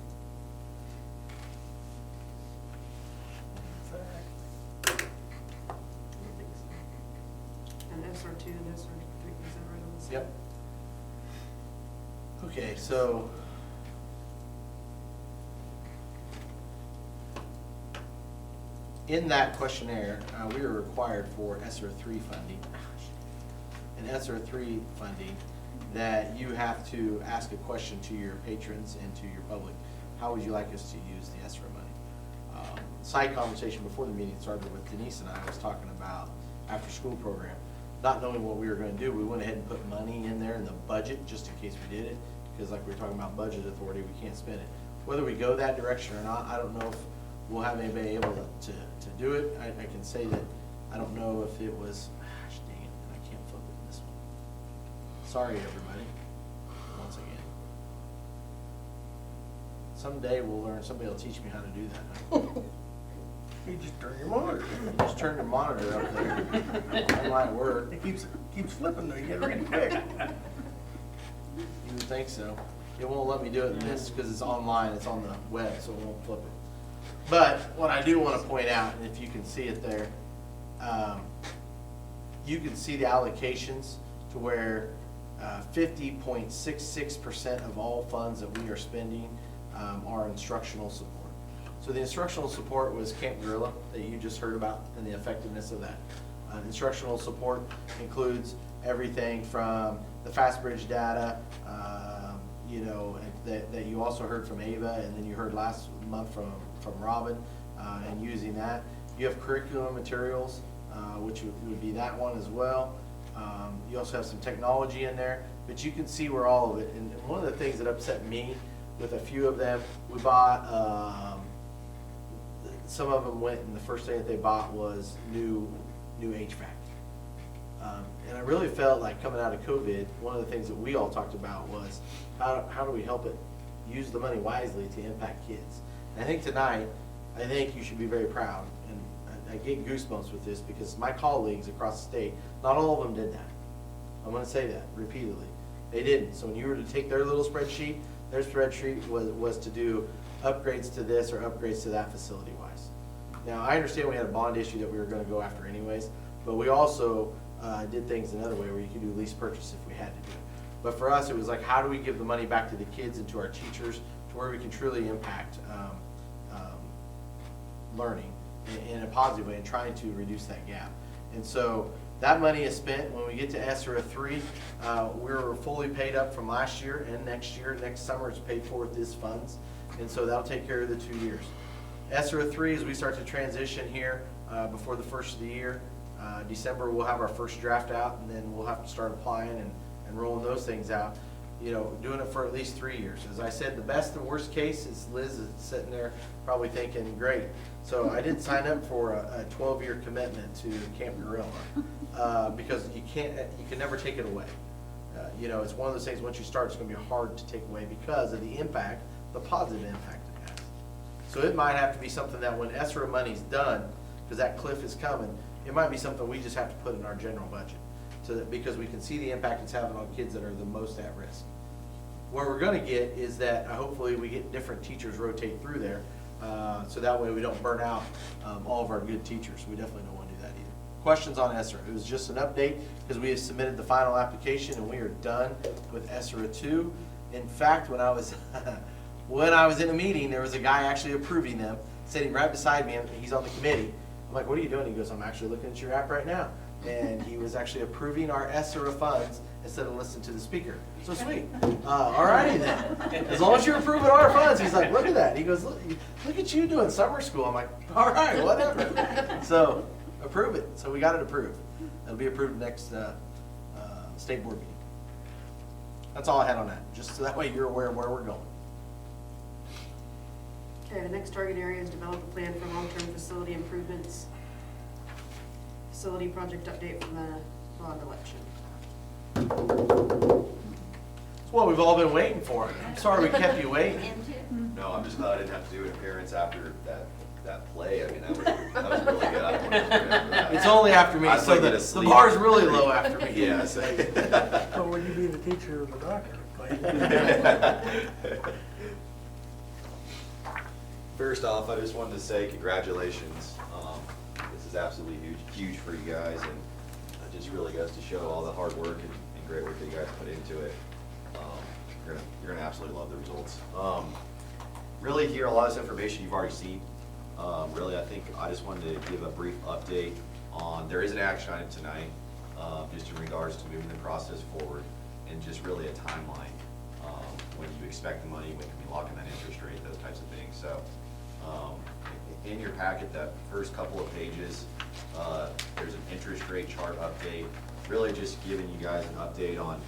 And SR2 and SR3, is that right on the side? Yep. Okay, so in that questionnaire, we were required for SR3 funding, and SR3 funding, that you have to ask a question to your patrons and to your public. How would you like us to use the SR money? Side conversation before the meeting started with Denise and I was talking about after-school program. not knowing what we were gonna do, we went ahead and put money in there in the budget, just in case we did it, because like we were talking about budget authority, we can't spend it. Whether we go that direction or not, I don't know if we'll have anybody able to do it. I can say that I don't know if it was, gosh dang it, I can't flip it in this one. Sorry, everybody, once again. Someday we'll learn, somebody will teach me how to do that. You just turn your monitor. Just turn your monitor up there. That might work. It keeps flipping though, you get ready quick. You would think so. It won't let me do it in this because it's online, it's on the web, so it won't flip it. But what I do want to point out, and if you can see it there, you can see the allocations to where 50.66% of all funds that we are spending are instructional support. So the instructional support was Camp Gorilla that you just heard about and the effectiveness of that. Instructional support includes everything from the FastBridge data, that you also heard from Ava, and then you heard last month from Robin, and using that. You have curriculum materials, which would be that one as well. You also have some technology in there, but you can see where all of it, and one of the things that upset me with a few of them, we bought, some of them went, and the first thing that they bought was new HVAC. And I really felt like coming out of COVID, one of the things that we all talked about was how do we help it use the money wisely to impact kids. And I think tonight, you should be very proud, and I get goosebumps with this because my colleagues across the state, not all of them did that. I'm going to say that repeatedly. They didn't. So when you were to take their little spreadsheet, their spreadsheet was to do upgrades to this or upgrades to that facility-wise. Now, I understand we had a bond issue that we were going to go after anyways, but we also did things another way where you could do lease purchase if we had to do it. But for us, it was like, how do we give the money back to the kids and to our teachers to where we can truly impact learning in a positive way and trying to reduce that gap. And so that money is spent. When we get to ESSER 3, we're fully paid up from last year and next year. Next summer it's paid for with these funds. And so that'll take care of the 2 years. ESSER 3, as we start to transition here before the first of the year, December we'll have our first draft out, and then we'll have to start applying and rolling those things out. Doing it for at least 3 years. As I said, the best and worst case is Liz is sitting there probably thinking, great. So I did sign up for a 12-year commitment to Camp Gorilla because you can never take it away. It's one of those things, once you start, it's going to be hard to take away because of the impact, the positive impact it has. So it might have to be something that when ESSER money's done, because that cliff is coming, it might be something we just have to put in our general budget. So that, because we can see the impact it's having on kids that are the most at risk. What we're going to get is that hopefully we get different teachers rotate through there, so that way we don't burn out all of our good teachers. We definitely don't want to do that either. Questions on ESSER? It was just an update because we have submitted the final application and we are done with ESSER 2. In fact, when I was in a meeting, there was a guy actually approving them, sitting right beside me, and he's on the committee. I'm like, what are you doing? He goes, I'm actually looking at your app right now. And he was actually approving our ESSER funds instead of listening to the speaker. So sweet. All righty then. As long as you're approving our funds, he's like, look at that. He goes, look at you doing summer school. I'm like, all right, whatever. So approve it. So we got it approved. It'll be approved next state board meeting. That's all I had on that, just so that way you're aware of where we're going. Okay, the next target area is develop a plan for long-term facility improvements. Facility project update from the bond election. It's what we've all been waiting for. I'm sorry we kept you waiting. No, I'm just glad I didn't have to do an appearance after that play. I mean, that was really good. I don't want to remember that. It's only after me, I was so like, the asleep. bar's really low after me. Yeah. So will you be the teacher or the doctor? First off, I just wanted to say congratulations. This is absolutely huge for you guys, and it just really goes to show all the hard work and great work that you guys put into it. You're gonna absolutely love the results. Really, here a lot of this information you've already seen. Really, I think I just wanted to give a brief update on. There is an action item tonight, just in regards to moving the process forward, and just really a timeline. When you expect the money, when you can be locking that interest rate, those types of things. So. In your packet, that first couple of pages, there's an interest rate chart update really just giving you guys an update on,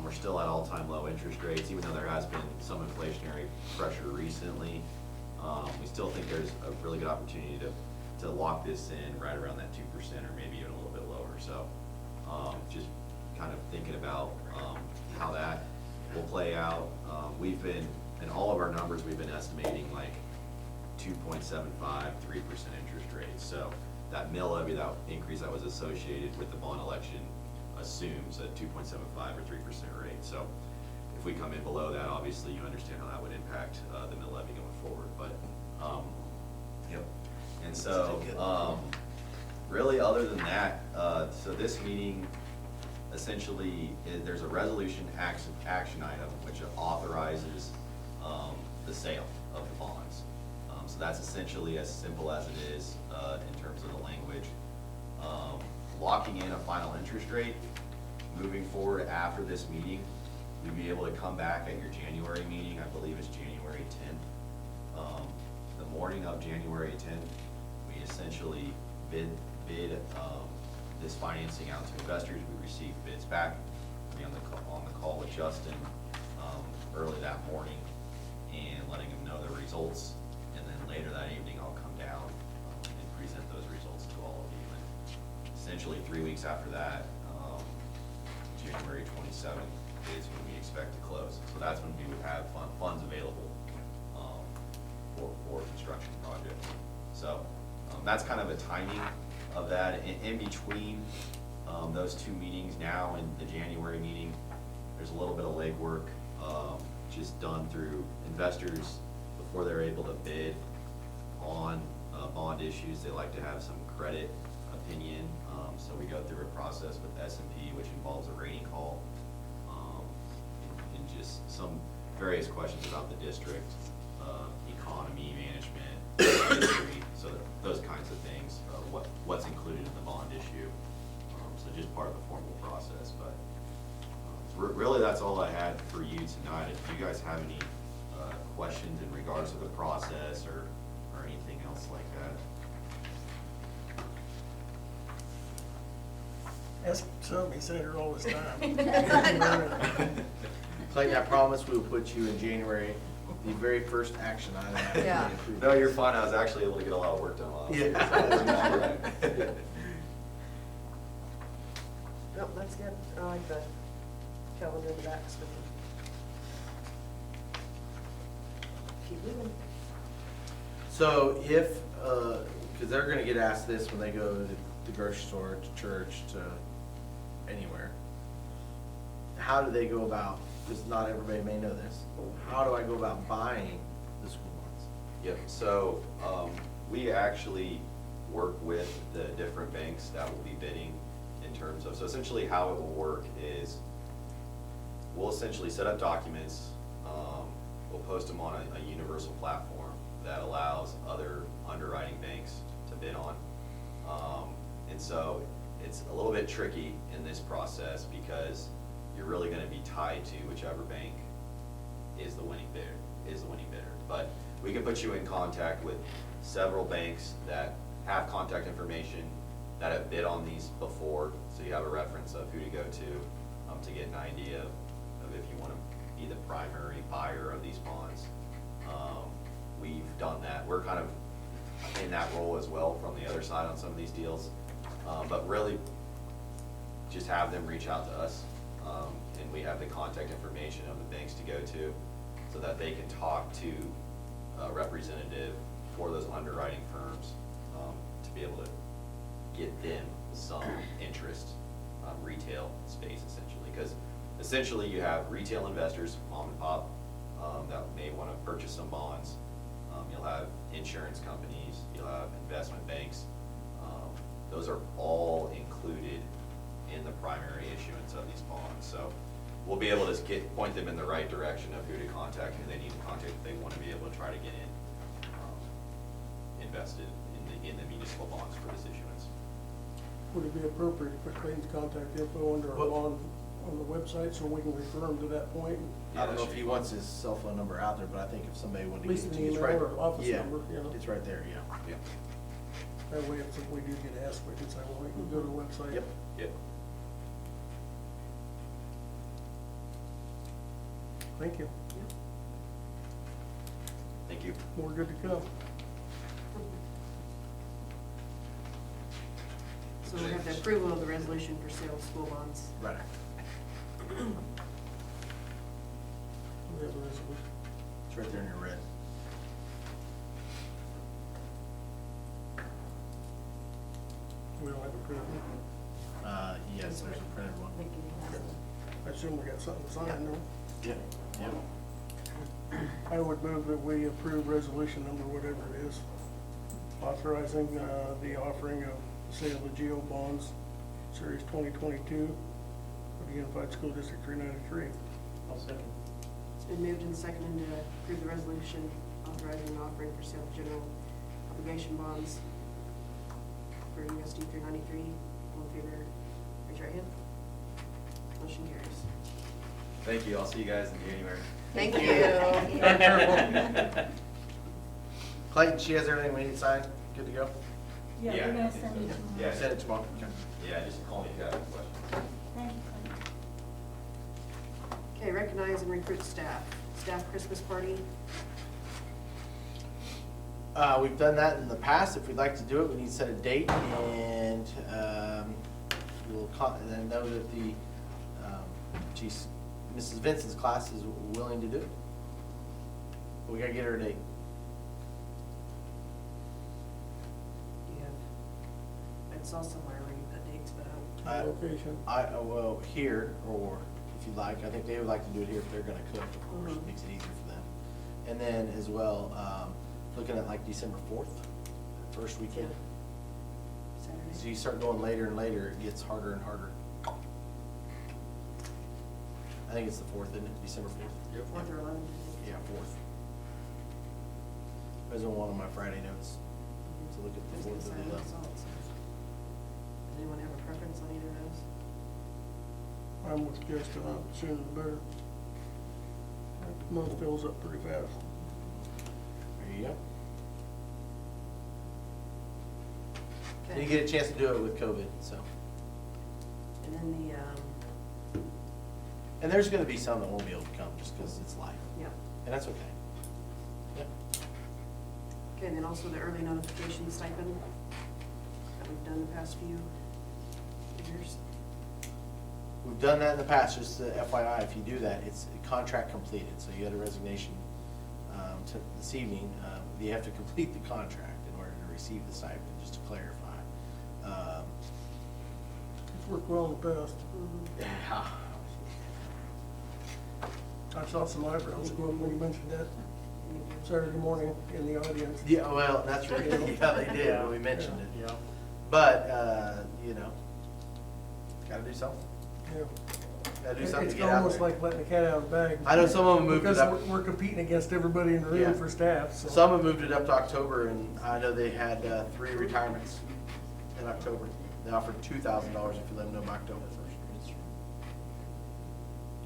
we're still at all-time low interest rates, even though there has been some inflationary pressure recently. We still think there's a really good opportunity to lock this in right around that 2% or maybe even a little bit lower. So just kind of thinking about how that will play out. We've been, in all of our numbers, we've been estimating like 2.75, 3% interest rates. So that mill levy, that increase that was associated with the bond election assumes a 2.75 or 3% rate. So if we come in below that, obviously you understand how that would impact the mill levy going forward. But, yep. And so, really other than that, so this meeting, essentially, there's a resolution action item which authorizes the sale of the bonds. So that's essentially as simple as it is in terms of the language. Locking in a final interest rate, moving forward after this meeting, you'll be able to come back at your January meeting, I believe it's January 10th. The morning of January 10th, we essentially bid this financing out to investors. We received bids back. We'll be on the call with Justin early that morning and letting him know the results. And then later that evening, I'll come down and present those results to all of you. And essentially 3 weeks after that, January 27th is when we expect to close. So that's when we would have funds available for construction projects. So that's kind of a timing of that. In between those two meetings now and the January meeting, there's a little bit of legwork just done through investors before they're able to bid on bond issues. They like to have some credit opinion. So we go through a process with S&P, which involves a rating call and just some various questions about the district, economy, management, history, so those kinds of things, what's included in the bond issue. So just part of the formal process. But really that's all I had for you tonight. If you guys have any questions in regards to the process or anything else like that. Ask something, he said here all this time. Clayton, I promise we will put you in January, the very first action item. after we Yeah. approve No, you're this. fine. I was actually able to get a lot of work done while I was Yeah. here, so it worked out all right. Nope, that's good. I like the calendar in the back. So keep moving. So if, because they're gonna get asked this when they go to the grocery store, to church, to anywhere. How do they go about, because not everybody may know this, how do I go about buying the school bonds? Yep, so we actually work with the different banks that will be bidding in terms of, so essentially how it will work is we'll essentially set up documents, we'll post them on a universal platform that allows other underwriting banks to bid on. And so it's a little bit tricky in this process because you're really gonna be tied to whichever bank is the winning bidder, But we can put you in contact with several banks that have contact information, that have bid on these before, so you have a reference of who to go to get an idea of if you wanna be the primary buyer of these bonds. We've done that. We're kind of in that role as well from the other side on some of these deals. But really, just have them reach out to us, and we have the contact information of the banks to go to, so that they can talk to a representative for those underwriting firms, to be able to get them some interest, retail space essentially. Because essentially you have retail investors, mom and pop, that may want to purchase some bonds. You'll have insurance companies, you'll have investment banks. Those are all included in the primary issuance of these bonds. So we'll be able to point them in the right direction of who to contact, who they need to contact if they want to be able to try to get invested in the municipal bonds for this issuance. Would it be appropriate to put Clayton's contact info under our bond on the website so we can refer him to that point? I don't know if he wants his cell phone number out there, but I think if somebody wanted At to least get it an to you, it's email right. or office Yeah, number, you know. it's right there, yeah. Yeah. That way if we do get asked, we can say, well, we can go to the website. Yep. Yep. Thank you. Thank you. More good to come. So we have the approval of the resolution for sale of school bonds. Right. We have a resolution. It's right there in your red. We don't have a printed one. Yes, there's a printed one. I assume we got something to sign, don't we? Yeah, yeah. I would move that we approve resolution number whatever it is, authorizing the offering of sale of GO bonds, Series 2022, for the Unified School District 393. I'll second. It's been moved and seconded to approve the resolution authorizing an offering for sale of general obligation bonds for USD 393. All in favor, raise your hand. Motion carries. Thank you. I'll see you guys in January. Thank you. Clayton, she has everything we need signed, good to go? Yeah, Yeah, we're I gonna think send so. it tomorrow. Yeah. Send it tomorrow. Okay. Yeah, just call me if you have any questions. Thank you. Okay, recognize and recruit staff. Staff Christmas party. We've done that in the past. If we'd like to do it, we need to set a date, and and I know that the Mrs. Vincent's class is willing to do it. But we gotta get her a date. Do you have, I saw somewhere where you put dates, but I don't. Location. Well, here, or if you'd like, I think they would like to do it here if they're gonna cook, of course, it makes it easier for them. And then as well, looking at like December 4th, first weekend. So Saturday. you start going later and later, it gets harder and harder. I think it's the 4th, isn't it? December 4th? Yep. 4th or 11th. Yeah, 4th. There's one on my Friday notes to look at Who's the gonna 4th sign of the the results? Does anyone have a preference on either of those? I'm with Justin, sooner the better. Month fills up pretty fast. There you go. Okay. You get a chance to do it with COVID, so. And then the, And there's gonna be some that won't be able to come just because it's life, yeah. and that's okay. Yep. Okay, and then also the early notification stipend that we've done the past few years. We've done that in the past, just FYI, if you do that, it's contract completed, so you had a resignation this evening, you have to complete the contract in order to receive the stipend, just to clarify. It's worked well in the past. Yeah. I saw some eyebrows go up when you mentioned that Saturday morning in the audience. Yeah, well, that's right, yeah, they did, when we mentioned it. Yeah. But, gotta do something. Yeah. Gotta do something to It's get out almost there. like letting the cat out of the bag. I know some of them moved it Because up. we're competing against everybody in the Yeah. room for staff, so. Some have moved it up to October, and I know they had 3 retirements in October. They offered $2,000 if you let them know by October 1st.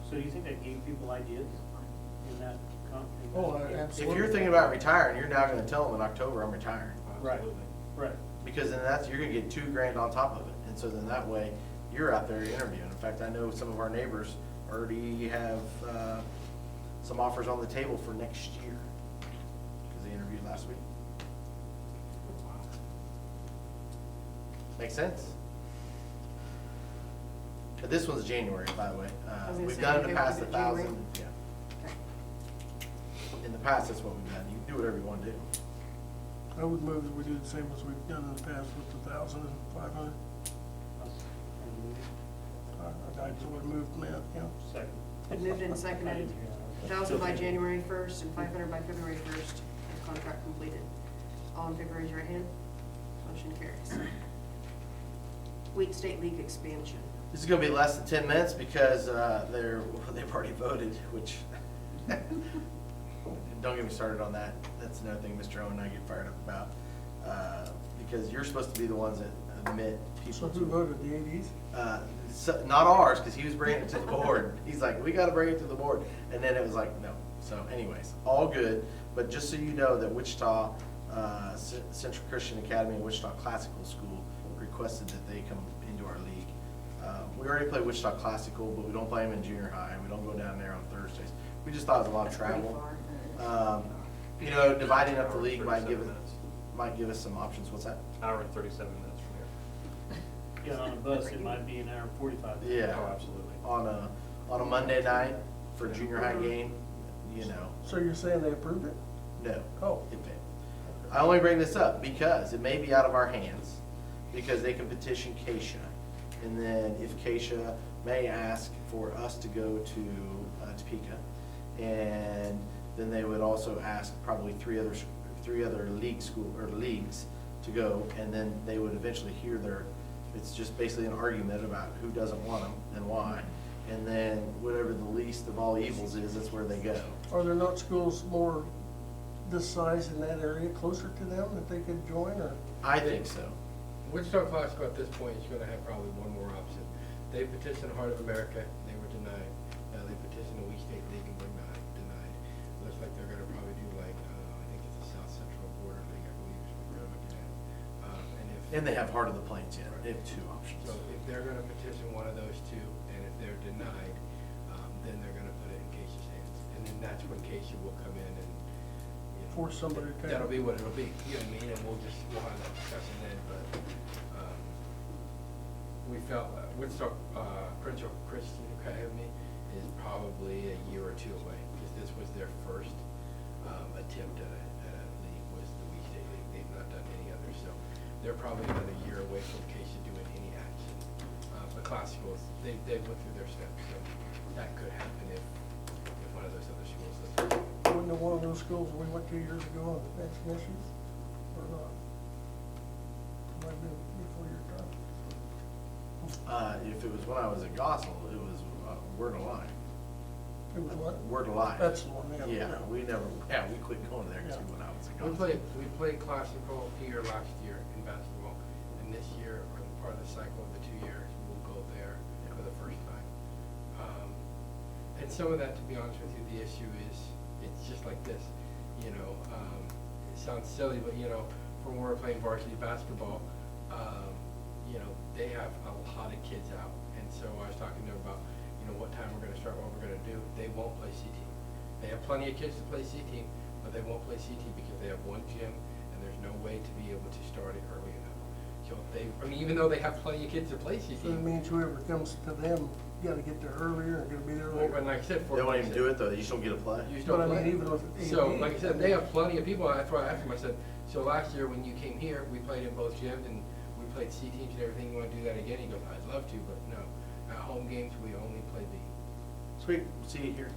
So do you think that gave people ideas in that? Oh, If absolutely. you're thinking about retiring, you're now gonna tell them in October, I'm retiring. Right, right. Because then you're gonna get $2,000 on top of it. And so then that way, you're out there interviewing. In fact, I know some of our neighbors already have some offers on the table for next year, because they interviewed last week. Make sense? But this one's January, by the way. was gonna We've say, done in the okay, past was it 1,000. January? Yeah. Okay. In the past, that's what we've done. You can do whatever you want to do. I would move that we do the same as we've done in the past with the 1,000 and 500. I just would move from that, yeah. Second. Been moved and seconded, 1,000 by January 1st and 500 by February 1st, and contract completed. All in favor, raise your right hand. Motion carries. Wheat State League expansion. This is gonna be less than 10 minutes because they've already voted, which, don't get me started on that. That's another thing Mr. Owen and I get fired up about. Because you're supposed to be the ones that admit So people who to. voted, the ADs? Not ours, because he was bringing it to the board. He's like, we gotta bring it to the board. And then it was like, no. So anyways, all good. But just so you know that Wichita, Central Christian Academy and Wichita Classical School requested that they come into our league. We already play Wichita Classical, but we don't play them in junior high. We don't go down there on Thursdays. We just thought it was a lot of That's pretty travel. far. You know, dividing up the league might give us some options. What's that? Hour and 37 minutes from here. Yeah, on a bus, it might be an hour and 45. Yeah. Oh, absolutely. On a Monday night for a junior high game, you know, So you're saying they approved it? no. Oh. It failed. I only bring this up because it may be out of our hands, because they can petition Keisha. And then if Keisha may ask for us to go to Topeka, and then they would also ask probably three other leagues to go, and then they would eventually hear it's just basically an argument about who doesn't want them and why. And then whatever the least of all evils is, that's where they go. Are there not schools more this size in that area, closer to them, that they could join, or? I think so. Wichita Classical at this point is gonna have probably one more option. They petitioned Heart of America, they were denied. They petitioned the Wee State League and were denied. Looks like they're gonna probably do like, I think it's the South Central Border League, I believe is what they're looking at. And they have Heart of the Plains yet. They have two options. So if they're gonna petition one of those two, and if they're denied, then they're gonna put it in Keisha's hands. And then that's when Keisha will come in and, you know, Force somebody to take it. that'll be what it'll be, you know what I mean? And we'll have that discussion then, but, we felt, Woodstock, Prince Christian Academy is probably a year or two away, because this was their first, attempt at a league, was the Wee State League. They've not done any others, so they're probably another year away from Keisha doing any action. But Classicals, they went through their steps, so that could happen if one of those other schools does. Wasn't it one of those schools we went 2 years ago on action issues, or not? Might have been before your time. If it was when I was at Gossel, it was Word Alive. It was what? Word Alive. That's the one, yeah. Yeah, we quit going there too when I was at Gossel. We played classical here last year in basketball, and this year, or part of the cycle of the 2 years, we'll go there for the first time. And some of that, to be honest with you, the issue is, it's just like this, you know, it sounds silly, but you know, from where we're playing varsity basketball, you know, they have a lot of kids out, and so I was talking to them about, you know, what time we're gonna start, what we're gonna do. They won't play C team. They have plenty of kids to play C team, but they won't play C team because they have one gym, and there's no way to be able to start it early enough. So even though they have plenty of kids to play C So it team. means whoever comes to them, you gotta get there earlier and gotta be there Well, earlier. but like I said, They won't even do it though, you just don't get to play. You still But I play. mean, even with So, A&E, like I said, they have plenty of people, that's why I asked them, I said, so last year when you came here, we played in both gyms, and we played C teams and everything, you wanna do that again? He goes, I'd love to, but no. At home games, we only play B. Sweet, see you here.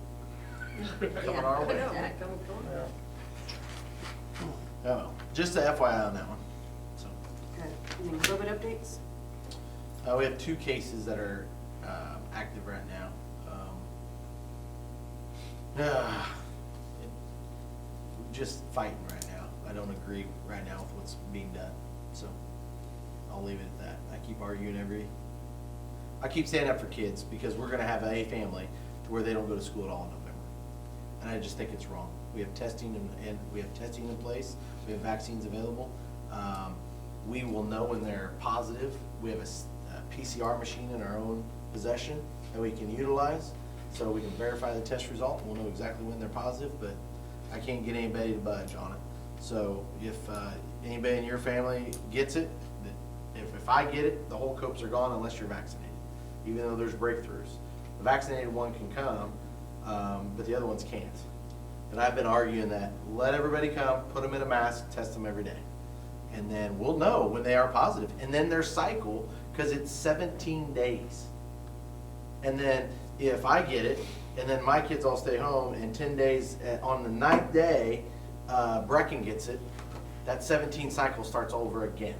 Coming Yeah, our way. exactly. Yeah. Oh, just a FYI on that one. So, Okay, any COVID updates? we have 2 cases that are active right now. Just fighting right now. I don't agree right now with what's being done, so I'll leave it at that. I keep standing up for kids because we're gonna have a family to where they don't go to school at all in November. And I just think it's wrong. We have testing and we have testing in place. We have vaccines available. We will know when they're positive. We have a PCR machine in our own possession that we can utilize, so we can verify the test result. We'll know exactly when they're positive, but I can't get anybody to budge on it. So if anybody in your family gets it, if I get it, the whole copes are gone unless you're vaccinated, even though there's breakthroughs. The vaccinated one can come, but the other ones can't. And I've been arguing that, let everybody come, put them in a mask, test them every day. And then we'll know when they are positive. And then their cycle, because it's 17 days. And then if I get it, and then my kids all stay home, and 10 days, on the 9th day, Brecken gets it, that 17 cycle starts over again.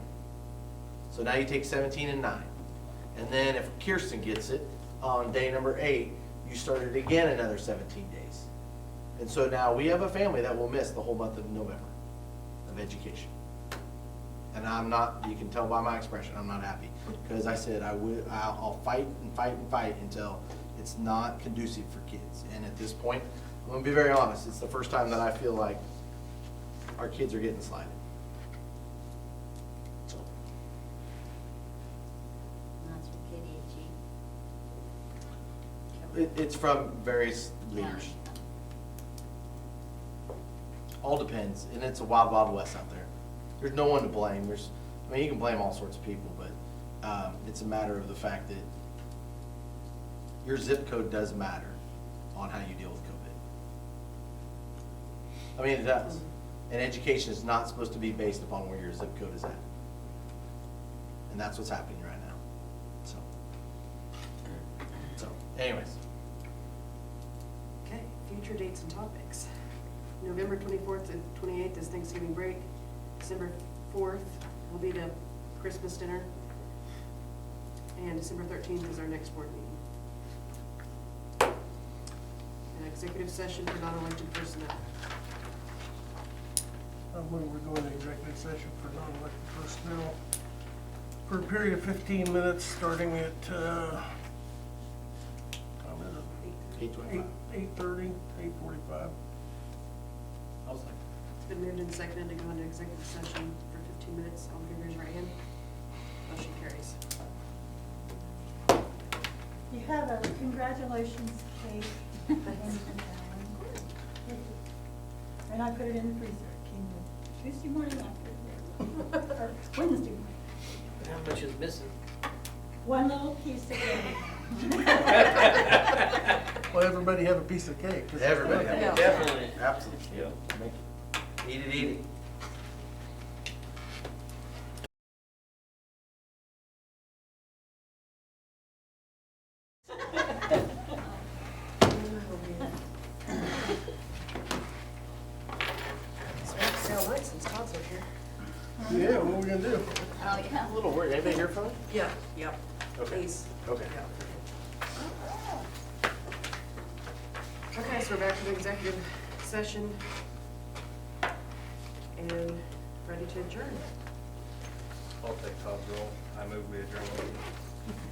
So now you take 17 and 9. And then if Kirsten gets it, on day number 8, you start it again another 17 days. And so now we have a family that will miss the whole month of November of education. And I'm not, you can tell by my expression, I'm not happy. Because I said I'll fight and fight and fight until it's not conducive for kids. And at this point, I'm gonna be very honest, it's the first time that I feel like our kids are getting slighted. So, That's from KDHE. it's from various leaders. all depends, and it's a wild, wild west out there. There's no one to blame. I mean, you can blame all sorts of people, but it's a matter of the fact that your zip code does matter on how you deal with COVID. I mean, it does. And education is not supposed to be based upon where your zip code is at. And that's what's happening right now. So anyways. Okay, future dates and topics. November 24th and 28th is Thanksgiving break. December 4th will be the Christmas dinner. And December 13th is our next board meeting. An executive session for non-elected personnel. When we're going to executive session for non-elected personnel for a period of 15 minutes, starting at, how is it? 8:25. 8:30, 8:45. I'll second. It's been moved and seconded to go into executive session for 15 minutes. All in favor, raise your right hand. Motion carries. You have a congratulations cake. And I put it in the freezer. It came in Tuesday morning, I put it there. Or Wednesday morning. How much is missing? One little piece of cake. Well, everybody have a piece of cake. 'cause it's Everybody fun. have Definitely. Absolutely. Yep. Eat it, eat it. It's been sale night since Todd's been here. Yeah, what are we gonna do? Oh, yeah. A little worried. Anybody hear from him? Yeah, yep. Okay. Please. Okay. Okay, so we're back to the executive session and ready to adjourn. I'll take Todd's roll. I move we adjourn the meeting.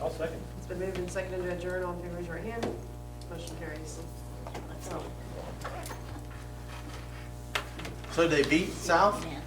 I'll second. It's been moved and seconded to adjourn. All in favor, raise your right hand. Motion carries. Let's Oh. go. So they beat South? Yeah.